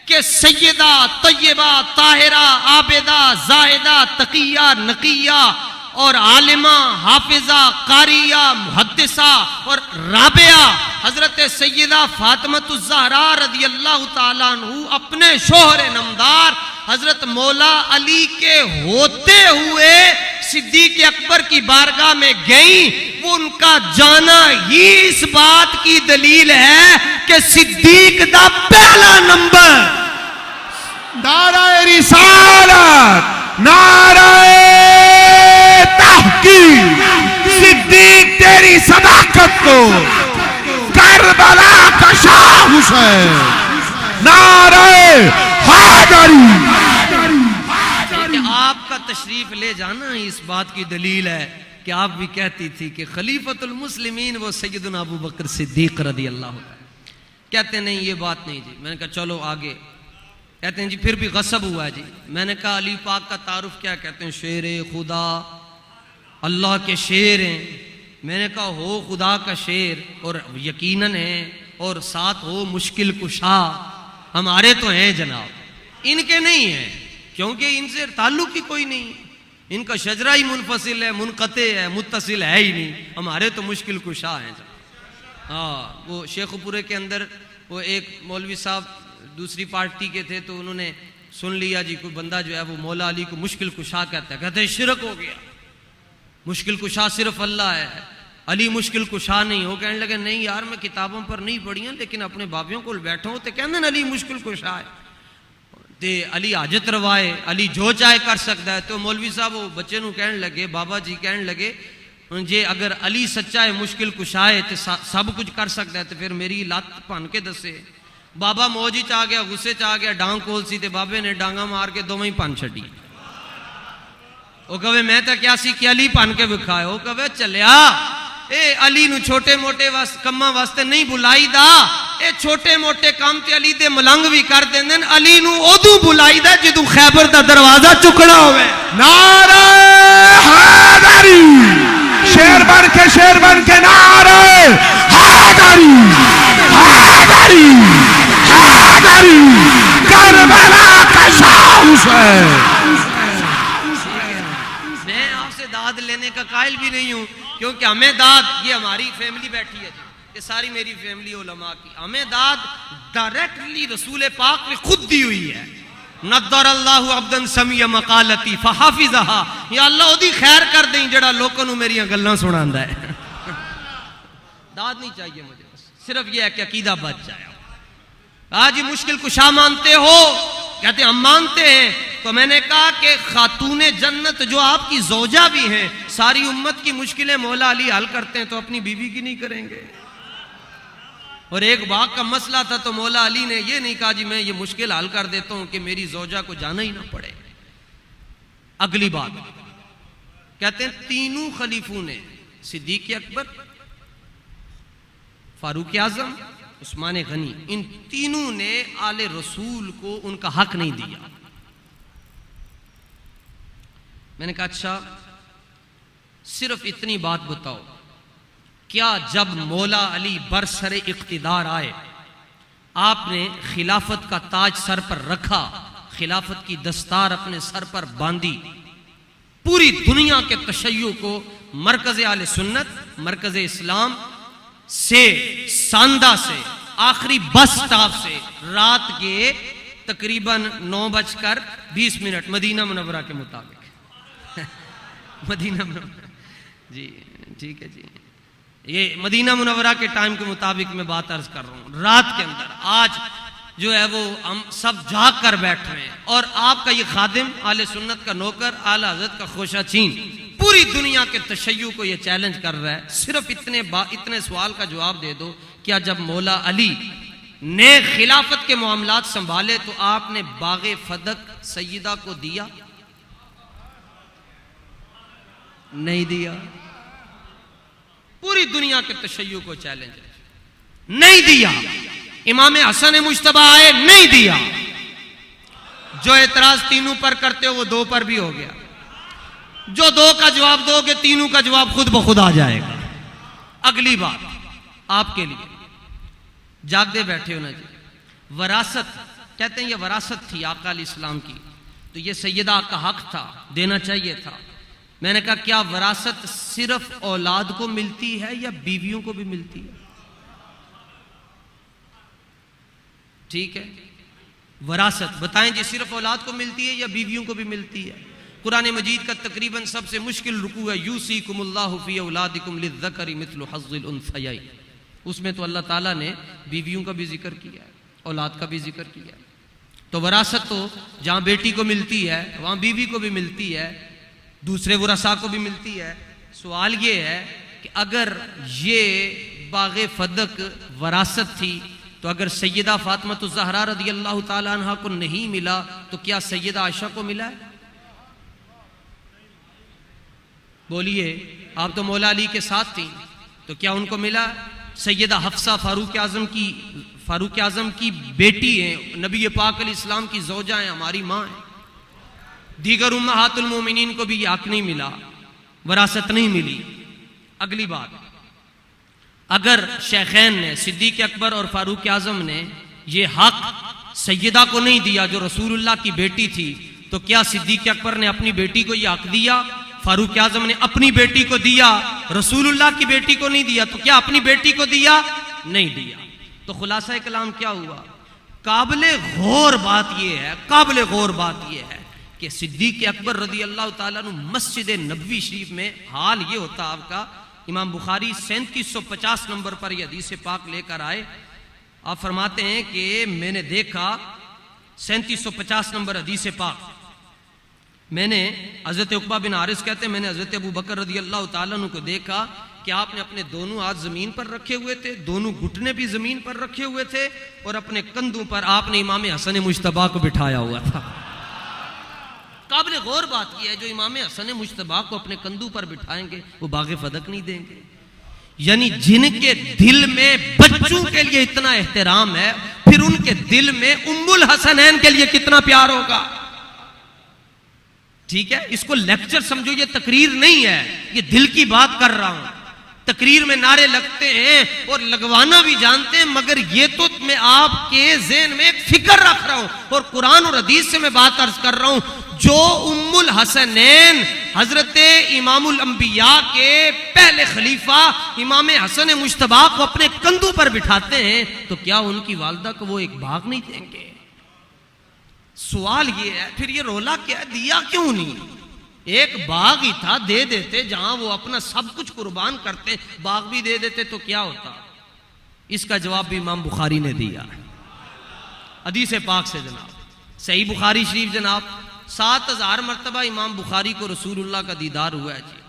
کہ سیدہ طیبہ طاہرہ عابدہ زاہدہ تقیہ نقیہ اور عالمہ حافظہ قاریہ محدثہ اور رابعہ حضرت سیدہ فاطمۃ الزہرا رضی اللہ تعالیٰ عنہ اپنے شوہر نمدار حضرت مولا علی کے ہوتے ہوئے صدیق اکبر کی بارگاہ میں گئیں. وہ ان کا جانا ہی اس بات کی دلیل ہے کہ صدیق دا پہلا نمبر نعرہ رسالت, نعرہ تحقیق, صدیق تیری صداقت کو, کربلا کا شاہ حسین, نعرہ حیدری. آپ کا تشریف لے جانا ہی اس بات کی دلیل ہے کہ آپ بھی کہتی تھی کہ خلیفۃ المسلمین وہ سیدنا ابو بکر صدیق رضی اللہ عنہ. کہتے نہیں یہ بات نہیں جی. میں نے کہا چلو آگے. کہتے ہیں جی پھر بھی غصب ہوا ہے جی. میں نے کہا علی پاک کا تعارف کیا کہتے ہیں؟ شیر خدا, اللہ کے شیر ہیں. میں نے کہا ہو خدا کا شیر اور یقیناً ہے, اور ساتھ ہو مشکل کشا. ہمارے تو ہیں جناب, ان کے نہیں ہیں کیونکہ ان سے تعلق ہی کوئی نہیں. ان کا شجرہ ہی منفصل ہے, منقطع ہے, متصل ہے ہی نہیں. ہمارے تو مشکل کشا ہیں. ہاں وہ شیخ پورے کے اندر وہ ایک مولوی صاحب دوسری پارٹی کے تھے تو انہوں نے سن لیا جی کوئی بندہ جو ہے وہ مولا علی کو مشکل کشا کہتا ہے. کہتے ہیں شرک ہو گیا, مشکل کشا صرف اللہ ہے, علی مشکل کشا نہیں ہو. کہنے لگے نہیں یار میں کتابوں پر نہیں پڑھی ہیں لیکن اپنے بابیوں کو بیٹھا ہوں تو کہتے ہیں علی مشکل کشا ہے تے علی حاجت روائے, علی جو چاہے کر سکتا ہے. تو مولوی صاحب وہ بچے نو کہنے لگے, بابا جی کہنے لگے جی اگر علی سچا ہے مشکل کشا ہے تو سب کچھ کر سکتا ہے تو پھر میری لت بھن کے دسے. بابا موج چ آ گیا, غصے چ آ گیا, ڈانگ کول سی تے بابے نے ڈانگا مار کے دوویں ہی بھن چھڈی. وہ کہے میں تو کیا سی کہ علی بھن کے وکھائے. وہ کہے چلیا اے علی نو چھوٹے موٹے کماں واسطے نہیں بلائی دا, اے چھوٹے موٹے کام تے علی دے ملنگ بھی کر دیندے. علی نو اودوں بلائی دا جدوں خیبر دا دروازہ چکنا ہوئے. نعرہ حیدری, شیر بن کے نعرہ حیدری, حیدری, حیدری, کربلا کا شاہ حسین. میں آپ سے داد لینے کا قائل بھی نہیں ہوں کیونکہ ہمیں داد, یہ ہماری فیملی بیٹھی ہے جی, یہ ساری میری فیملی علماء کی, ہمیں داد ڈائریکٹلی رسول پاک نے خود دی ہوئی ہے. نضر اللہ عبدن سمیع مقالتی فحافظہا, یا اللہ او دی خیر کر دیں جڑا لوکاں نو میری گلاں سناندا ہے. داد نہیں چاہیے مجھے, بس صرف یہ ہے کہ عقیدہ بچ جائے. آج یہ مشکل کشا مانتے ہو, کہتے ہیں ہم مانتے ہیں. تو میں نے کہا کہ خاتون جنت جو آپ کی زوجہ بھی ہیں, ساری امت کی مشکلیں مولا علی حل کرتے ہیں تو اپنی بیوی کی نہیں کریں گے؟ اور ایک باغ کا مسئلہ تھا تو مولا علی نے یہ نہیں کہا جی میں یہ مشکل حل کر دیتا ہوں کہ میری زوجہ کو جانا ہی نہ پڑے. اگلی بات کہتے ہیں تینوں خلیفوں نے, صدیق اکبر, فاروق اعظم، عثمان غنی، ان تینوں نے آل رسول کو ان کا حق نہیں دیا۔ میں نے کہا اچھا صرف اتنی بات بتاؤ، کیا جب مولا علی برسر اقتدار آئے آپ نے خلافت کا تاج سر پر رکھا، خلافت کی دستار اپنے سر پر باندھی، پوری دنیا کے تشیع کو مرکز اہل سنت، مرکز اسلام سے، ساندہ سے، آخری بس سٹاپ سے رات کے تقریباً 9:20 مدینہ منورہ کے مطابق مدینہ منورہ، جی ٹھیک ہے جی، یہ مدینہ منورہ کے ٹائم کے مطابق میں بات عرض کر رہا ہوں، رات کے اندر آج جو ہے وہ ہم سب جاگ کر بیٹھ رہے ہیں، اور آپ کا یہ خادم، اہل سنت کا نوکر، اعلی حضرت کا خوشہ چین، پوری دنیا کے تشیع کو یہ چیلنج کر رہا ہے، صرف اتنے سوال کا جواب دے دو، کیا جب مولا علی نے خلافت کے معاملات سنبھالے تو آپ نے باغ فدق سیدہ کو دیا؟ نہیں دیا۔ پوری دنیا کے تشیع کو چیلنج ہے، نہیں دیا۔ امام حسن مجتبی آئے، نہیں دیا۔ جو اعتراض تینوں پر کرتے ہو وہ دو پر بھی ہو گیا، جو دو کا جواب دو گے تینوں کا جواب خود بخود آ جائے گا۔ اگلی بات آپ کے لیے، جاگتے بیٹھے ہو نا جی، وراثت کہتے ہیں، یہ وراثت تھی آقا علیہ السلام کی، تو یہ سیدہ کا حق تھا، دینا چاہیے تھا۔ میں نے کہا کیا وراثت صرف اولاد کو ملتی ہے یا بیویوں کو بھی ملتی ہے؟ ٹھیک ہے، وراثت بتائیں جی، صرف اولاد کو ملتی ہے یا بیویوں کو بھی ملتی ہے؟ قرآن مجید کا تقریباً سب سے مشکل رکوع ہے، یوصیکم اللہ فی اولادکم للذکر مثل حظ الانثیین، اس میں تو اللہ تعالیٰ نے بیویوں کا بھی ذکر کیا ہے، اولاد کا بھی ذکر کیا ہے۔ تو وراثت تو جہاں بیٹی کو ملتی ہے وہاں بیوی کو بھی ملتی ہے، دوسرے ورثاء کو بھی ملتی ہے۔ سوال یہ ہے کہ اگر یہ باغ فدق وراثت تھی تو اگر سیدہ فاطمہ الزہرا رضی اللہ تعالیٰ عنہ کو نہیں ملا تو کیا سیدہ عائشہ کو ملا ہے؟ بولیے، آپ تو مولا علی کے ساتھ تھیں، تو کیا ان کو ملا؟ سیدہ حفصہ فاروق اعظم کی بیٹی ہیں، نبی پاک علیہ السلام کی زوجہ ہیں، ہماری ماں ہیں۔ دیگر امہات المومنین کو بھی یہ حق نہیں ملا، وراثت نہیں ملی۔ اگلی بات، اگر شیخین نے، صدیق اکبر اور فاروق اعظم نے یہ حق سیدہ کو نہیں دیا جو رسول اللہ کی بیٹی تھی، تو کیا صدیق اکبر نے اپنی بیٹی کو یہ حق دیا؟ فاروق اعظم نے اپنی بیٹی کو دیا، رسول اللہ کی بیٹی کو نہیں دیا، تو کیا اپنی بیٹی کو دیا؟ نہیں دیا۔ تو خلاصہ کلام کیا ہوا؟ قابل غور بات یہ ہے کہ صدیق اکبر رضی اللہ تعالیٰ عنہ مسجد نبوی شریف میں، حال یہ ہوتا آپ کا، امام بخاری 3750 نمبر پر یہ حدیث پاک لے کر آئے، آپ فرماتے ہیں کہ میں نے دیکھا 3750 نمبر حدیث پاک، میں نے حضرت عقبہ بن حارث کہتے ہیں میں نے حضرت ابو بکر رضی اللہ تعالیٰ عنہ کو دیکھا کہ آپ نے اپنے دونوں ہاتھ زمین پر رکھے ہوئے تھے، دونوں گھٹنے بھی زمین پر رکھے ہوئے تھے، اور اپنے کندھوں پر آپ نے امام حسن مجتبی کو بٹھایا ہوا تھا۔ قابل غور بات یہ ہے، جو امام حسن مجتبی کو اپنے کندھوں پر بٹھائیں گے وہ باغ فدق نہیں دیں گے۔ یعنی جن کے دل میں بچوں کے لیے اتنا احترام ہے، پھر ان کے دل میں ام الحسنین کے لیے کتنا پیار ہوگا۔ ٹھیک ہے، اس کو لیکچر سمجھو، یہ تقریر نہیں ہے، یہ دل کی بات کر رہا ہوں۔ تقریر میں نعرے لگتے ہیں اور لگوانا بھی جانتے ہیں، مگر یہ تو میں آپ کے ذہن میں ایک فکر رکھ رہا ہوں، اور قرآن اور حدیث سے میں بات عرض کر رہا ہوں۔ جو ام الحسنین حضرت امام الانبیاء کے پہلے خلیفہ امام حسن مجتبی کو اپنے کندھوں پر بٹھاتے ہیں، تو کیا ان کی والدہ کو وہ ایک باغ نہیں دیں گے؟ سوال یہ ہے، پھر یہ رولا کیا ہے، دیا کیوں نہیں؟ ایک باغ ہی تھا، دے دیتے، جہاں وہ اپنا سب کچھ قربان کرتے، باغ بھی دے دیتے تو کیا ہوتا؟ اس کا جواب بھی امام بخاری نے دیا حدیث پاک سے جناب، صحیح بخاری شریف جناب، 7000 مرتبہ امام بخاری کو رسول اللہ کا دیدار ہوا ہے جی،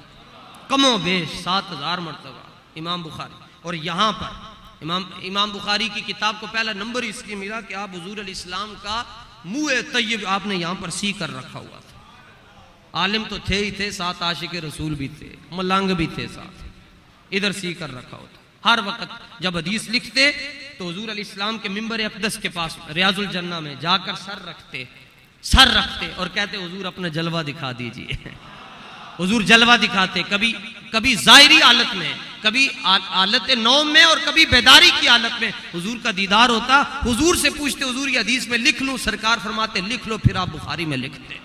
کم و بیش 7000 مرتبہ امام بخاری۔ اور یہاں پر امام بخاری کی کتاب کو پہلا نمبر اس لیے ملا کہ آپ حضور علیہ السلام کا منہ طیب آپ نے یہاں پر سی کر رکھا ہوا تھا۔ عالم تو تھے ہی تھے، ساتھ عاشق رسول بھی تھے، ملنگ بھی تھے، ساتھ ادھر سی کر رکھا ہوتا۔ ہر وقت جب حدیث لکھتے تو حضور علیہ السلام کے ممبر اقدس کے پاس ریاض الجنہ میں جا کر سر رکھتے اور کہتے حضور اپنا جلوہ دکھا دیجئے. حضور جلوہ دکھاتے، کبھی ظاہری حالت میں، کبھی حالت نوم میں اور کبھی بیداری کی حالت میں حضور کا دیدار ہوتا. حضور سے پوچھتے حضور یہ حدیث میں لکھ لوں؟ سرکار فرماتے لکھ لو. پھر آپ بخاری میں لکھتے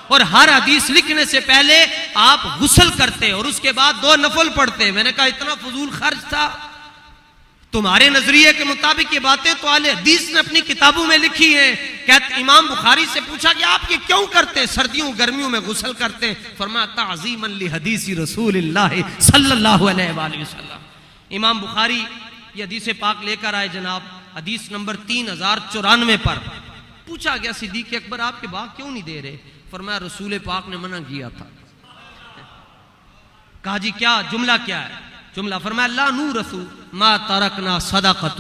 اور ہر حدیث لکھنے سے پہلے آپ غسل کرتے اور اس کے بعد 2 نفل پڑھتے. میں نے کہا اتنا فضول خرچ تھا؟ تمہارے نظریے کے مطابق یہ باتیں تو اہل حدیث نے اپنی کتابوں میں لکھی ہیں. کہتے امام بخاری سے پوچھا کہ آپ یہ کیوں کرتے؟ سردیوں گرمیوں میں غسل کرتے. فرمایا تعظیما لحدیث رسول اللہ صلی اللہ علیہ وآلہ وسلم. امام بخاری یہ حدیث پاک لے کر آئے جناب، حدیث نمبر 3094 پر. پوچھا گیا صدیق اکبر آپ کے باغ کیوں نہیں دے رہے؟ فرمایا رسول پاک نے منع کیا تھا. کہا جی کیا جملہ کیا ہے؟ جملہ فرمایا لا نورث ما ترکنا صدقۃ،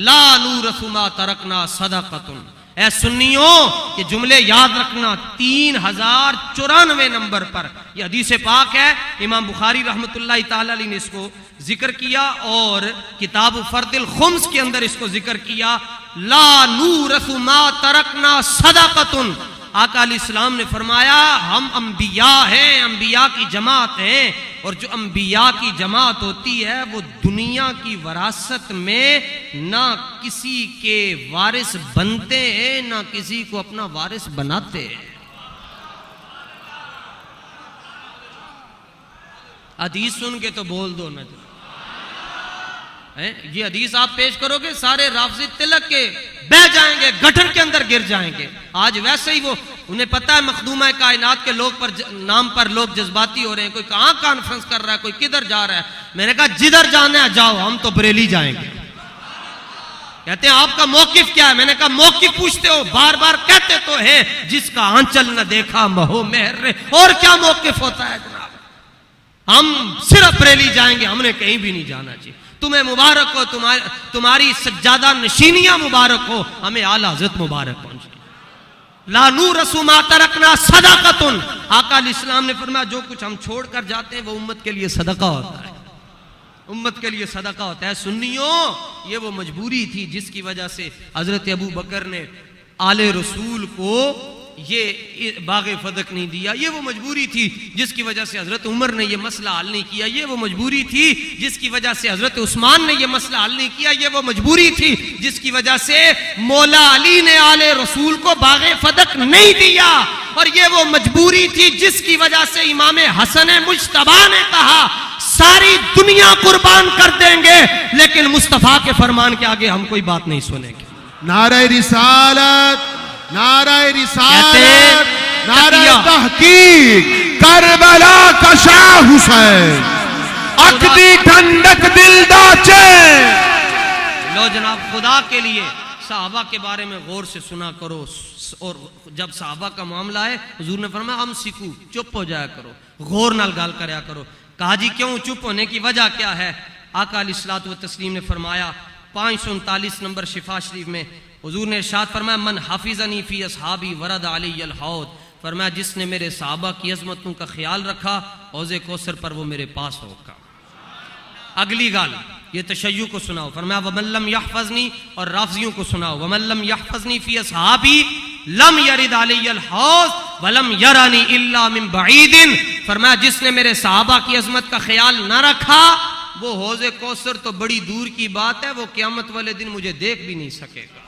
لا نورث ما ترکنا صدقۃ. اے سنیوں یہ جملے یاد رکھنا. 3094 نمبر پر یہ حدیث پاک ہے. امام بخاری رحمۃ اللہ تعالی علیہ نے اس کو ذکر کیا اور کتاب فرد الخمس کے اندر اس کو ذکر کیا. لا نورث ما ترکنا صدقۃ. آقا علیہ السلام نے فرمایا ہم انبیاء ہیں، انبیاء کی جماعت ہیں، اور جو انبیاء کی جماعت ہوتی ہے وہ دنیا کی وراثت میں نہ کسی کے وارث بنتے ہیں نہ کسی کو اپنا وارث بناتے ہیں. حدیث سن کے تو بول دو نا. یہ حدیث آپ پیش کرو گے سارے رافضی تلک کے بہ جائیں گے، گٹر کے اندر گر جائیں گے. آج ویسے ہی وہ انہیں پتہ ہے مخدومہ کائنات کے لوگ پر نام پر لوگ جذباتی ہو رہے ہیں. کوئی کہاں کانفرنس کر رہا ہے، کوئی کدھر جا رہا ہے. میں نے کہا جدھر جانا ہے جاؤ، ہم تو بریلی جائیں گے. کہتے ہیں آپ کا موقف کیا ہے؟ میں نے کہا موقف پوچھتے ہو، بار بار کہتے تو ہیں جس کا آنچل نہ دیکھا مہو مہر رے. اور کیا موقف ہوتا ہے جناب؟ ہم صرف بریلی جائیں گے، ہم نے کہیں بھی نہیں جانا چاہیے. تمہیں مبارک ہو، تمہاری سجادہ نشینیاں مبارک ہو، ہمیں اعلیٰ حضرت مبارک پہنچے. لا نورث ما ترکنا صدقۃ. آقا علیہ السلام نے فرمایا جو کچھ ہم چھوڑ کر جاتے ہیں وہ امت کے لیے صدقہ ہوتا ہے، امت کے لیے صدقہ ہوتا ہے. سنیوں یہ وہ مجبوری تھی جس کی وجہ سے حضرت ابو بکر نے آل رسول کو یہ باغ فدق نہیں دیا. یہ وہ مجبوری تھی جس کی وجہ سے حضرت عمر نے یہ مسئلہ حل نہیں کیا. یہ وہ مجبوری تھی جس کی وجہ سے حضرت عثمان نے یہ مسئلہ حل نہیں کیا. یہ وہ مجبوری تھی جس کی وجہ سے مولا علی نے آل رسول کو باغ فدق نہیں دیا. اور یہ وہ مجبوری تھی جس کی وجہ سے امام حسن مجتبی نے کہا ساری دنیا قربان کر دیں گے لیکن مصطفیٰ کے فرمان کے آگے ہم کوئی بات نہیں سنیں گے. نعرہ رسالت، نعرہ رسالت، نعرہ تحقیق، کربلا کا شاہ حسین، اکدی ٹھنڈک دل داچے. لو جناب خدا کے لیے صحابہ کے بارے میں غور سے سنا کرو. اور جب صحابہ کا معاملہ ہے حضور نے فرمایا ہم سکو چپ ہو جایا کرو، غور نال گال کریا کرو. کہا جی کیوں چپ ہونے کی وجہ کیا ہے؟ آقا علیہ الصلوۃ والتسلیم نے فرمایا 539 نمبر شفا شریف میں حضور نے ارشاد فرمایا من حفظنی فی اصحابی ورد علی الحوض. فرمایا جس نے میرے صحابہ کی عظمتوں کا خیال رکھا حوض کوثر پر وہ میرے پاس ہوگا. اگلی گال یہ تشیع کو سناؤ. فرمایا ومن لم یحفظنی، اور رافضیوں کو سناؤ ومن لم یحفظنی فی اصحابی لم یرد علی الحوض ولم یرانی الا من بعید. فرمایا جس نے میرے صحابہ کی عظمت کا خیال نہ رکھا وہ حوض کوثر تو بڑی دور کی بات ہے، وہ قیامت والے دن مجھے دیکھ بھی نہیں سکے گا.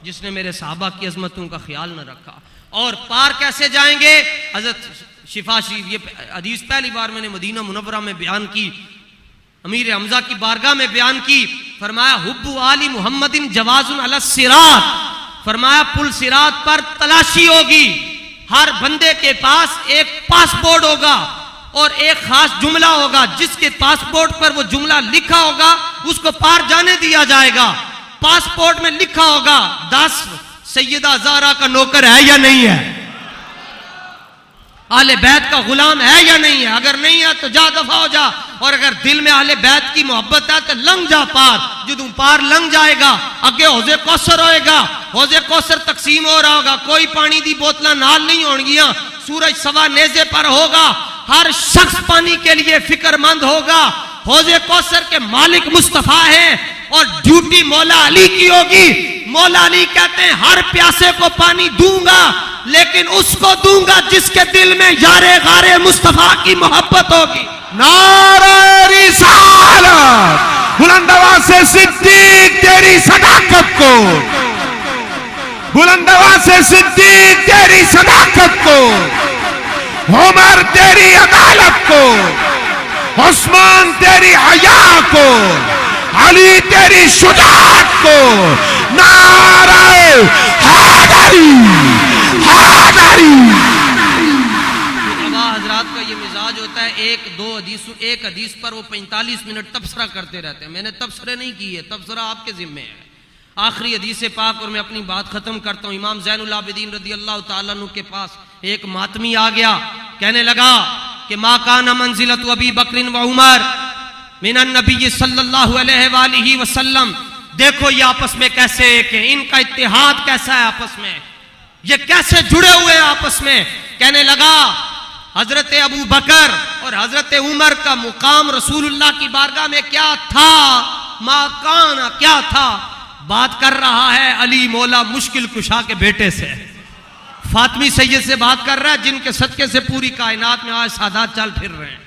جس نے میرے صحابہ کی عظمتوں کا خیال نہ رکھا. اور پار کیسے جائیں گے؟ حضرت شفا شریف یہ حدیث پہلی بار میں نے مدینہ منورہ میں بیان کی، امیر حمزہ کی بارگاہ میں بیان کی. فرمایا حب آل محمد جواز علی الصراط. فرمایا پل صراط پر تلاشی ہوگی، ہر بندے کے پاس ایک پاسپورٹ ہوگا اور ایک خاص جملہ ہوگا. جس کے پاسپورٹ پر وہ جملہ لکھا ہوگا اس کو پار جانے دیا جائے گا. پاسپورٹ میں لکھا ہوگا 10 سیدہ زہرا کا نوکر ہے یا نہیں ہے، اہل بیت کا غلام ہے یا نہیں ہے. اگر نہیں ہے تو جا دفع ہو جا، اور اگر دل میں اہل بیت کی محبت ہے تو لنگ جا پار. جدوں پار لنگ جائے گا اگے حوض کوثر ہوئے گا، حوض کوثر تقسیم ہو رہا ہوگا، کوئی پانی دی بوتلاں نال نہیں ہونگیاں، سورج سوا نیزے پر ہوگا، ہر شخص پانی کے لیے فکر مند ہوگا. حوض کوثر کے مالک مصطفیٰ ہیں اور ڈیوٹی مولا علی کی ہوگی. مولا علی کہتے ہیں ہر پیاسے کو پانی دوں گا لیکن اس کو دوں گا جس کے دل میں یار غار مصطفیٰ کی محبت ہوگی. نعرہ رسالت، بلند آواز سے صدیق تیری صداقت کو، بلند آواز سے صدیق تیری صداقت کو، عمر تیری عدالت کو، عثمان تیری حیا کو، علی تیری شجاعت کو. نعرہ حیدری، حیدری. حضرات کا یہ مزاج ہوتا ہے ایک حدیث پر وہ 45 منٹ تبصرہ کرتے رہتے ہیں. میں نے تبصرے نہیں کیے، تبصرہ آپ کے ذمہ ہے. آخری حدیث پاک اور میں اپنی بات ختم کرتا ہوں. امام زین العابدین رضی اللہ تعالیٰ عنہ کے پاس ایک ماتمی آ گیا، کہنے لگا کہ ما کان منزلت ابی بکر و عمر من النبی صلی اللہ علیہ وآلہ وسلم. دیکھو یہ آپس میں کیسے ایک ہیں، ان کا اتحاد کیسا ہے آپس میں، یہ کیسے جڑے ہوئے ہیں آپس میں. کہنے لگا حضرت ابو بکر اور حضرت عمر کا مقام رسول اللہ کی بارگاہ میں کیا تھا؟ ما کان، کیا تھا؟ بات کر رہا ہے علی مولا مشکل کشا کے بیٹے سے، فاطمی سید سے بات کر رہا ہے جن کے صدقے سے پوری کائنات میں آج سادات چل پھر رہے ہیں.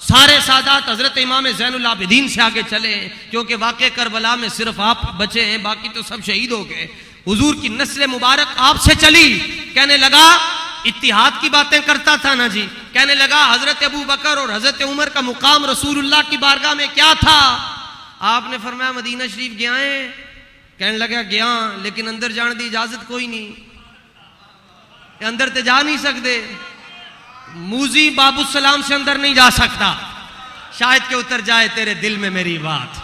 سارے سادات حضرت امام زین العابدین سے آگے چلے ہیں کیونکہ واقع کربلا میں صرف آپ بچے ہیں، باقی تو سب شہید ہو گئے. حضور کی نسل مبارک آپ سے چلی. کہنے لگا اتحاد کی باتیں کرتا تھا نا جی. کہنے لگا حضرت ابو بکر اور حضرت عمر کا مقام رسول اللہ کی بارگاہ میں کیا تھا؟ آپ نے فرمایا مدینہ شریف گیا ہیں. کہنے لگا گیا لیکن اندر جانے دی اجازت کوئی نہیں، اندر تے جا نہیں سکتے. موزی باب السلام سے اندر نہیں جا سکتا، شاید کہ اتر جائے تیرے دل میں میری بات.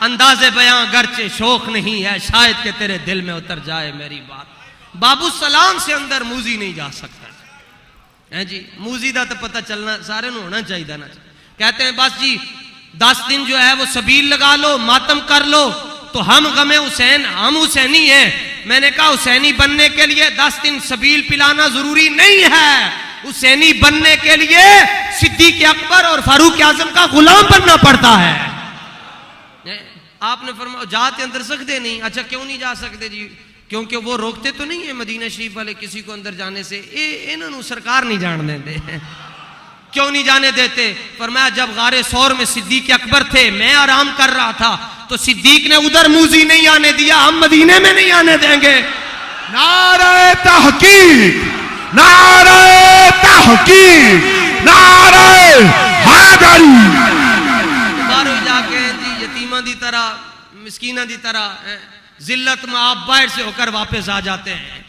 انداز بیاں گرچہ شوق نہیں ہے، شاید کہ تیرے دل میں اتر جائے میری بات. باب السلام سے اندر موزی نہیں جا سکتا ہے جی. موزی دا تو پتہ چلنا سارے نو ہونا چاہیے نا. کہتے ہیں بس جی 10 دن جو ہے وہ سبیل لگا لو، ماتم کر لو تو ہم غم حسین، ہم حسینی ہیں. میں نے کہا حسینی بننے کے لیے 10 دن سبیل پلانا ضروری نہیں ہے. حسینی بننے کے لیے صدیق اکبر اور فاروق اعظم کا غلام بننا پڑتا ہے. آپ نے فرمایا جاتے اندر سکتے نہیں. اچھا کیوں نہیں جا سکتے جی؟ کیونکہ وہ روکتے تو نہیں ہیں مدینہ شریف والے کسی کو اندر جانے سے. انہوں سرکار نہیں جان دیتے. کیوں نہیں جانے دیتے؟ فرمایا جب غار ثور میں صدیق اکبر تھے، میں آرام کر رہا تھا تو صدیق نے ادھر موزی نہیں آنے دیا، ہم مدینے میں نہیں آنے دیں گے. نعرہ تحقیق، نعرہ تحقیق، نعرہ حیدری. باہر جا کے جی یتیماں دی طرح، مسکیناں دی طرح ذلت میں آپ باہر سے ہو کر واپس آ جاتے ہیں.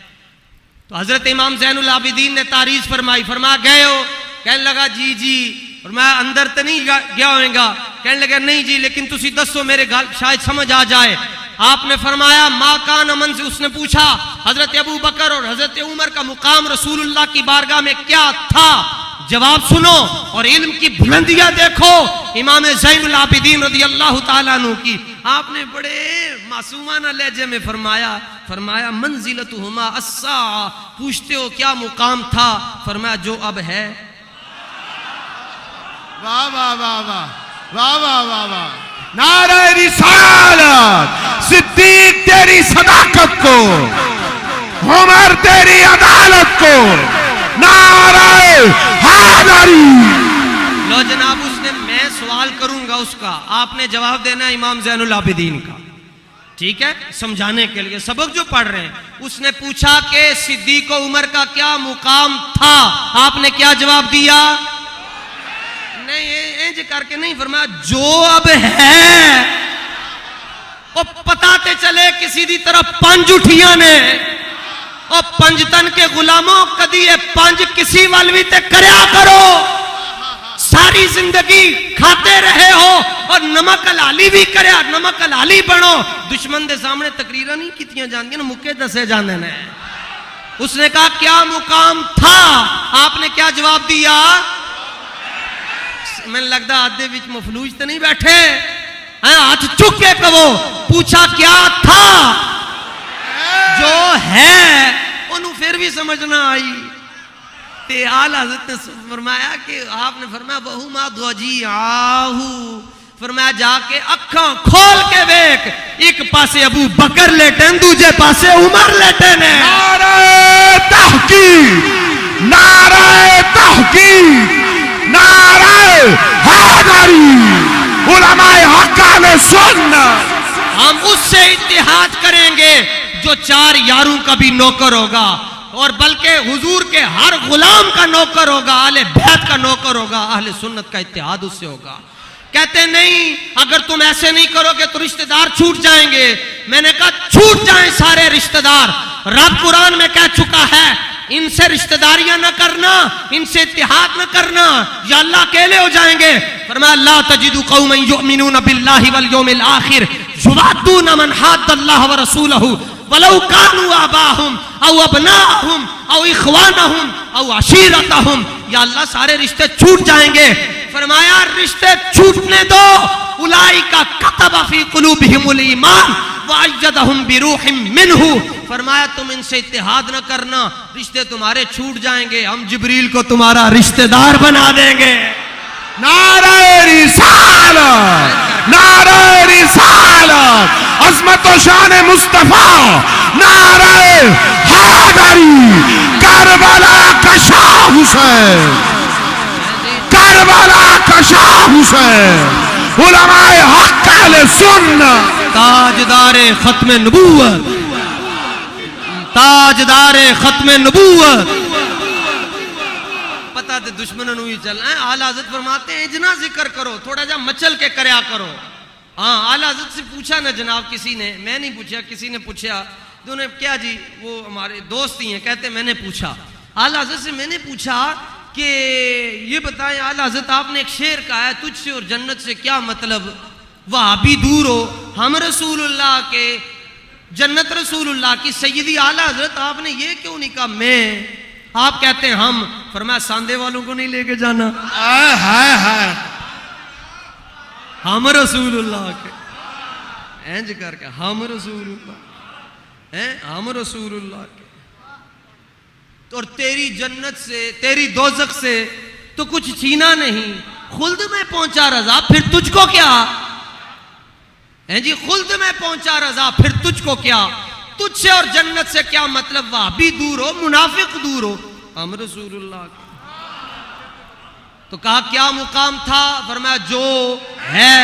تو حضرت امام زین العابدین نے تعریض فرمائی. فرمایا گئے ہو؟ کہنے لگا جی جی. فرمایا اندر تو نہیں گیا ہوئے گا؟ کہنے لگا نہیں جی لیکن تسی دسو میرے گل شاید سمجھ آ جائے. آپ نے فرمایا ما کان منزل، اس نے پوچھا حضرت ابو بکر اور حضرت عمر کا مقام رسول اللہ کی بارگاہ میں کیا تھا؟ جواب سنو اور علم کی بلندیاں دیکھو امام زین العابدین رضی اللہ تعالیٰ عنہ کی. آپ نے بڑے معصومانہ لہجے میں فرمایا منزلتہما الساعہ. پوچھتے ہو کیا مقام تھا؟ فرمایا جو اب ہے. واہ واہ واہ واہ واہ واہ واہ واہ. نعرہ رسالت، صدیق تیری صداقت کو، عمر تیری عدالت کو. نعرہ حیدری. لو جناب اس نے، میں سوال کروں گا اس کا، آپ نے جواب دینا ہے امام زین العابدین کا. ٹھیک ہے، سمجھانے کے لیے سبق جو پڑھ رہے ہیں. اس نے پوچھا کہ صدیق و عمر کا کیا مقام تھا؟ آپ نے کیا جواب دیا؟ نہیں اینج کر کے نہیں. فرمایا جو اب ہے. وہ پتہ تے چلے کسی دی طرف 5 اٹھیاں نے. اور 5 تن کے غلاموں کدی یہ 5 کسی والوی تے کریا کرو. ساری زندگی کھاتے رہے ہو اور نمک حلالی بھی کریا، نمک حلالی بنو. دشمن دے سامنے تقریریں نہیں کیتیاں جاندیاں نا، مکے دسے جاندے نے. اس نے کہا کیا مقام تھا؟ آپ نے کیا جواب دیا؟ میں لگتا آدھے وچ مفلوج تو نہیں بیٹھے، ہاتھ چک کے کہو. پوچھا کیا تھا؟ جو ہے. انہوں پھر بھی سمجھنا آئی. تے آل حضرت نے فرمایا کہ آپ نے فرمایا بہما ضجیعاہو، فرمایا جا کے اکھاں کھول کے دیکھ، ایک پاسے ابو بکر لیٹن دوجے پاسے عمر لیٹن ہے. نعرہ تحقیق، نعرہ تحقیق، نعرہ حیدری، علماء حق اہل سنت. ہم اس سے اتحاد کریں گے جو 4 یاروں کا بھی نوکر ہوگا، اور بلکہ حضور کے ہر غلام کا نوکر ہوگا، اہل بیت کا نوکر ہوگا. اہل سنت کا اتحاد اس سے ہوگا. کہتے نہیں اگر تم ایسے نہیں کرو گے تو رشتہ دار چھوٹ جائیں گے. میں نے کہا چھوٹ جائیں سارے رشتہ دار. رب قرآن میں کہہ چکا ہے ان سے رشتہ داریاں نہ کرنا، ان سے اتحاد نہ کرنا یا اللہ اکیلے ہو جائیں گے. فرمایا لا تجد قوما یؤمنون باللہ والیوم الآخر یوادون من حاد اللہ ورسولہ ولو کانوا آباہم او ابناءہم او اخوانہم او عشیرتہم. یا اللہ سارے رشتے چھوٹ جائیں گے. فرمایا رشتے چھوٹنے دو. اولئک کتب فی قلوبہم الایمان وأیدہم بروح منہ. فرمایا تم ان سے اتحاد نہ کرنا، رشتے تمہارے چھوٹ جائیں گے، ہم جبریل کو تمہارا رشتہ دار بنا دیں گے. نعرہ رسالت، نعرہ رسالت، عظمت و شان مصطفیٰ، نعرہ حیدری، کربلا کا شاہ حسین، کربلا کا شاہ حسین، علماء حق اہل سنت، تاجدار ختم نبوت، تاجدار ختم نبوت. پتہ تے دشمنوں نو ہی چلنا ہے. اعلیٰ حضرت فرماتے ہیں اجنا ذکر کرو، تھوڑا جا مچل کے کریا کرو. ہاں اعلیٰ حضرت سے پوچھا نا جناب کسی نے، میں نہیں پوچھا، کسی نے پوچھا تو انہیں کیا جی وہ ہمارے دوست ہی ہیں، کہتے میں نے پوچھا اعلیٰ حضرت سے، میں نے پوچھا کہ یہ بتائیں اعلیٰ حضرت آپ نے ایک شعر کہا ہے تجھ سے اور جنت سے کیا مطلب، وہابی دور ہو، ہم رسول اللہ کے، جنت رسول اللہ کی. سیدی اعلیٰ حضرت آپ نے یہ کیوں نہیں کہا میں، آپ کہتے ہیں ہم. فرمایا ساندے والوں کو نہیں لے کے جانا، ہم رسول اللہ کے اینج کر کے، ہم رسول اللہ، ہم رسول اللہ کے. اور تیری جنت سے تیری دوزخ سے تو کچھ چھینا نہیں، خلد میں پہنچا رضا پھر تجھ کو کیا جی، خلد میں پہنچا رضا پھر تجھ کو کیا، تجھ سے اور جنت سے کیا مطلب، وہابی دور ہو، منافق دور ہو، ہم رسول اللہ کے. تو کہا کیا مقام تھا، فرمایا جو ہے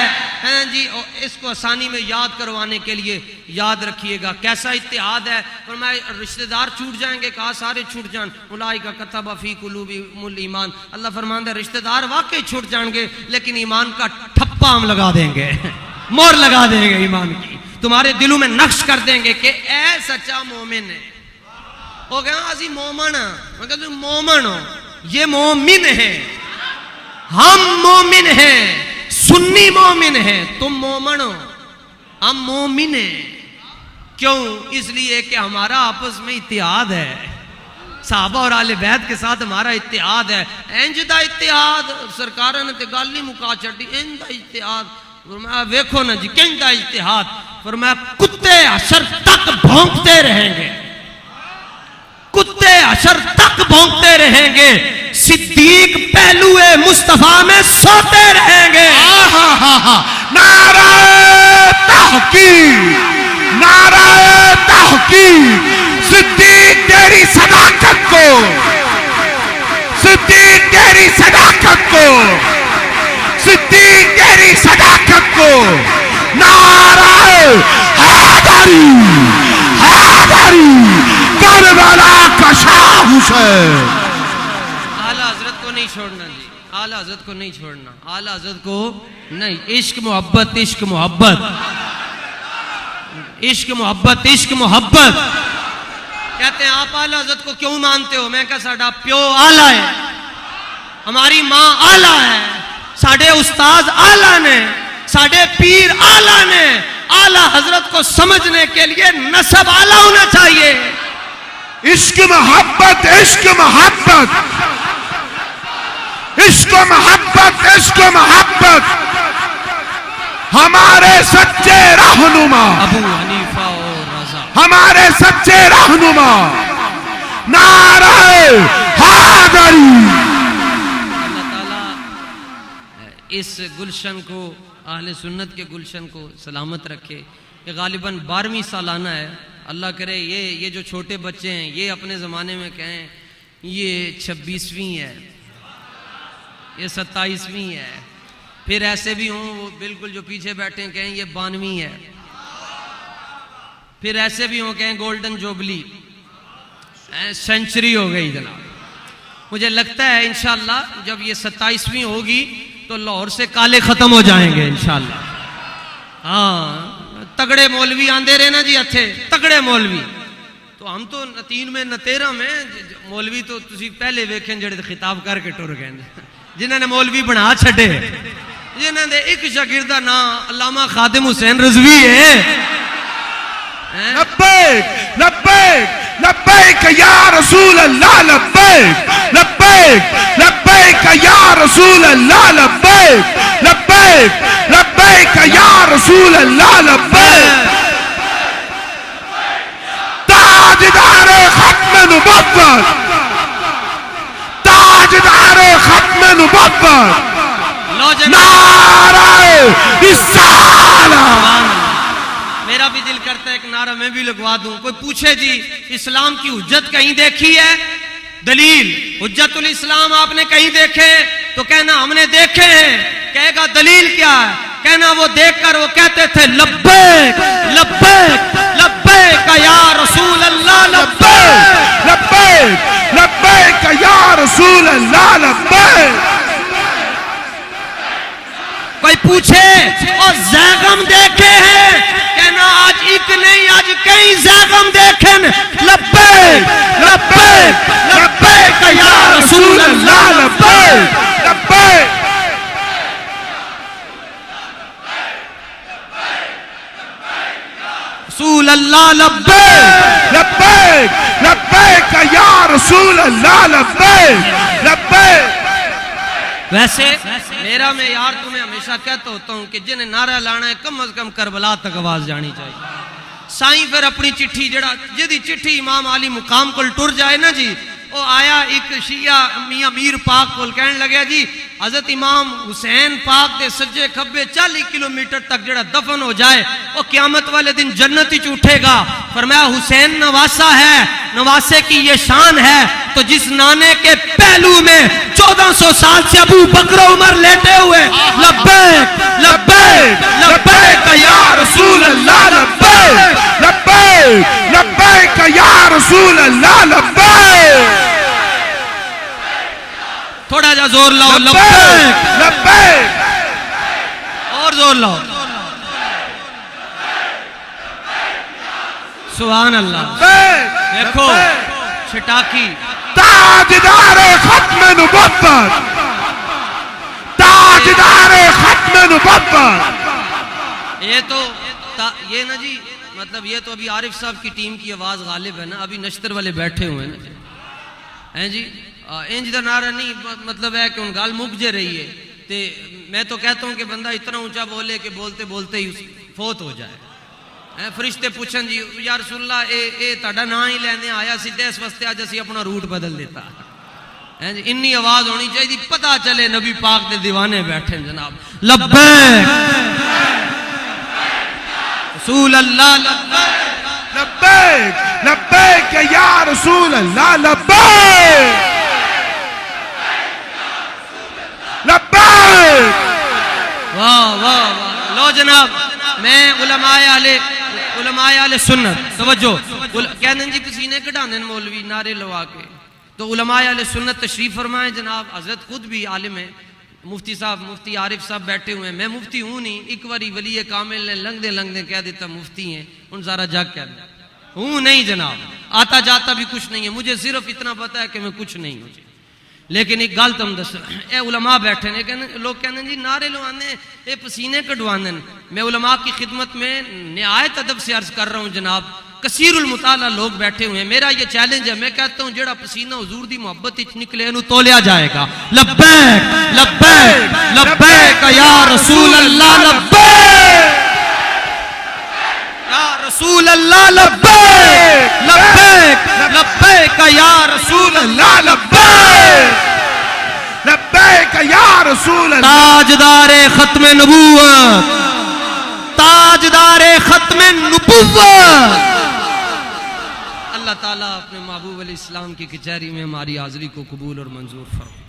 جی. اس کو آسانی میں یاد کروانے کے لیے یاد رکھیے گا کیسا اتحاد ہے. فرمایا رشتہ دار چھوٹ جائیں گے، کہا سارے چھوٹ جائیں. اولئک کتب فی قلوبہم الایمان. اللہ فرماتا ہے رشتہ دار واقعی چھوٹ جائیں گے لیکن ایمان کا ٹھپا ہم لگا دیں گے، مور لگا دیں گے ایمان کی، تمہارے دلوں میں نقش کر دیں گے کہ اے سچا مومن ہے. وہ کہا اسی مومن، میں کہا تم مومن ہو، یہ مومن ہے، ہم مومن ہیں، سنی مومن ہیں، تم مومن ہو، ہم مومن ہیں. کیوں؟ اس لیے کہ ہمارا آپس میں اتحاد ہے، صحابہ اور آل بیت کے ساتھ ہمارا اتحاد ہے. انج دا اتحاد سرکار نے تے گل نہیں مکا چھڈی، انج دا اتحاد. فرمایا ویکھو نا جی کنج دا اتحاد. فرمایا کتے حشر تک بھونکتے رہیں گے، کتے حشر تک بھونکتے رہیں گے، صدیق پہلو مصطفیٰ میں سوتے رہیں گے. نعرہ تحقیق، نعرہ تحقیق. صدیق تیری صداقت کو، صدیق تیری صداقت کو، صدیق تیری صداقت کو. نعرہ حیدری، حیدری، کربلا کا شاہ حسین. اعلیٰ حضرت کو نہیں چھوڑنا جی، اعلیٰ حضرت کو نہیں چھوڑنا، اعلیٰ حضرت کو نہیں. عشق محبت، عشق محبت، عشق محبت، عشق محبت. کہتے ہیں آپ اعلیٰ حضرت کو کیوں مانتے ہو؟ میں کہا ساڈا پیو اعلیٰ ہے، ہماری ماں اعلیٰ ہے، ساڈے استاد اعلیٰ نے، ساڈے پیر اعلیٰ نے. اعلیٰ حضرت کو سمجھنے کے لیے نسب اعلیٰ ہونا چاہیے. عشق محبت، عشق محبت، عشق محبت، عشق محبت. ہمارے سچے رہنما ابو حنیفہ اور رضا، ہمارے سچے رہنما. نعرہ حیدری. جاری. اللہ تعالیٰ اس گلشن کو, اہل سنت کے گلشن کو سلامت رکھے. یہ غالباً 12ویں سالانہ ہے. اللہ کرے یہ جو چھوٹے بچے ہیں یہ اپنے زمانے میں کہیں یہ 26ویں ہے, یہ 27ویں ہے. پھر ایسے بھی ہوں وہ بالکل جو پیچھے بیٹھے ہیں کہیں یہ 92ویں ہے. پھر ایسے بھی ہوں کہیں گولڈن جوبلی سینچری ہو گئی جناب. مجھے لگتا ہے انشاءاللہ جب یہ 27ویں ہوگی تو لاہور سے کالے ختم ہو جائیں گے انشاءاللہ. ہاں تگڑے مولوی آندے رہے نا جی اتھے, تگڑے مولوی. تو ہم تو نہ 3 میں نہ 13 میں مولوی تو تسی پہلے ویکھیں جڑے خطاب کر کے ٹر گئے جنہوں نے مولوی بنا چھڈے, جنہوں نے ایک شاگرد دا نام علامہ خادم حسین رضوی ہے. لبیک لبیک لبیک یا رسول اللہ لبیک لبیک لبیک یا رسول اللہ لبیک لبیک لبیک یا رسول اللہ لبیک. تاجدار ختم نبوت, تاجدار ختم نبوت, نعرہ رسالت. میرا بھی دل کرتا ہے ایک نعرہ میں بھی لگوا دوں. کوئی پوچھے جی اسلام کی حجت کہیں دیکھی ہے؟ دلیل حجت الاسلام آپ نے کہیں دیکھے؟ تو کہنا ہم نے دیکھے ہیں. کہے گا دلیل کیا ہے؟ کہنا وہ دیکھ کر وہ کہتے تھے لبیک لبیک لبیک یا رسول اللہ لبیک لبیک لبیک یا رسول اللہ لبیک. کوئی پوچھے اور زیغم دیکھے ہیں؟ کہنا آج ایک نہیں آج کئی زیغم دیکھیں. لبیک لبیک لبیک یا رسول اللہ لبیک لبیک. رسول اللہ لبیک لبیک لبیک یا رسول اللہ لبیک لبیک. ویسے میرا میں یار تمہیں ہمیشہ کہتا ہوتا ہوں کہ جنہیں نعرہ لانا ہے کم از کم کربلا تک آواز جانی چاہیے. سائیں پھر اپنی چٹھی جڑا جدی چٹھی امام علی مقام کو ٹر جائے نا جی, وہ آیا ایک شیعہ میاں میر پاک کو کہنے لگیا جی حضرت امام حسین پاک دے سجے کھبے 40 کلومیٹر تک جڑا دفن ہو جائے وہ قیامت والے دن جنت ہی اٹھے گا. فرمایا حسین نواسا ہے, نواسے کی یہ شان ہے تو جس نانے کے پہلو میں 1400 سال سے ابو بکر عمر لیٹے ہوئے لبیک لبیک لبیک یا رسول اللہ لبیک لبیک لبیک یا رسول اللہ لبیک. تھوڑا جا زور لاؤ لبیک لبیک اور زور لاؤ. سبحان اللہ. دیکھو چھٹاکی تاجدار ختم نبوت, تاجدار ختم نبوت. یہ تو یہ نا جی مطلب یہ تو ابھی عارف صاحب کی ٹیم کی آواز غالب ہے نا, ابھی نشتر والے بیٹھے ہوئے ہیں ہیں جی. انج دا نعرہ نہیں مطلب ہے کہ ان گال مک جے رہی ہے. میں تو کہتا ہوں کہ بندہ اتنا اونچا بولے کہ بولتے بولتے ہی فوت ہو جائے. فرشتے پوچھن جی یا رسول اللہ اے تہاڈا نام ہی لینے آیا سی تے اس واسطے اج اسی اپنا روٹ بدل دیتا. انی آواز ہونی چاہیے پتہ چلے نبی پاک دے دیوانے بیٹھے جناب. لبیک رسول اللہ لبیک لبیک لبیک یا رسول اللہ لبیک لبیک. واہ واہ واہ. لو جناب میں علماء اہل سنت توجہ کہنے جی پسینے کٹانے مولوی نعرے لوا کے, تو علماء اہل سنت تشریف فرمائیں جناب. حضرت خود بھی عالم ہیں, مفتی صاحب مفتی عارف صاحب بیٹھے ہوئے ہیں. میں مفتی ہوں نہیں, ایک باری ولی کامل نے لنگدے کہہ دیتا مفتی ہیں, ان سارا جگ کہہ دیتا ہوں نہیں جناب, آتا جاتا بھی کچھ نہیں ہے, مجھے صرف اتنا پتا ہے کہ میں کچھ نہیں ہوں. لیکن ایک گل تم دس, اے علماء بیٹھے ہیں لوگ کہنے جی نعرے لوانے اے پسینے کٹوانے. میں علماء کی خدمت میں نہایت ادب سے عرض کر رہا ہوں جناب, کثیر المطالعہ لوگ بیٹھے ہوئے ہیں. میرا یہ چیلنج ہے, میں کہتا ہوں جڑا پسینہ حضور دی محبت وچ نکلے انہوں تولیا جائے گا. لبیک لبیک لبیک یا رسول اللہ لبیک یا رسول اللہ لبیک لبیک لبیک یا رسول اللہ لبیک لبیک یا رسول اللہ. تاجدار ختم نبوت تاجدار ختم نبوت. اللہ تعالیٰ اپنے محبوب علیہ السلام کی کچہری میں ہماری حاضری کو قبول اور منظور فرمائے.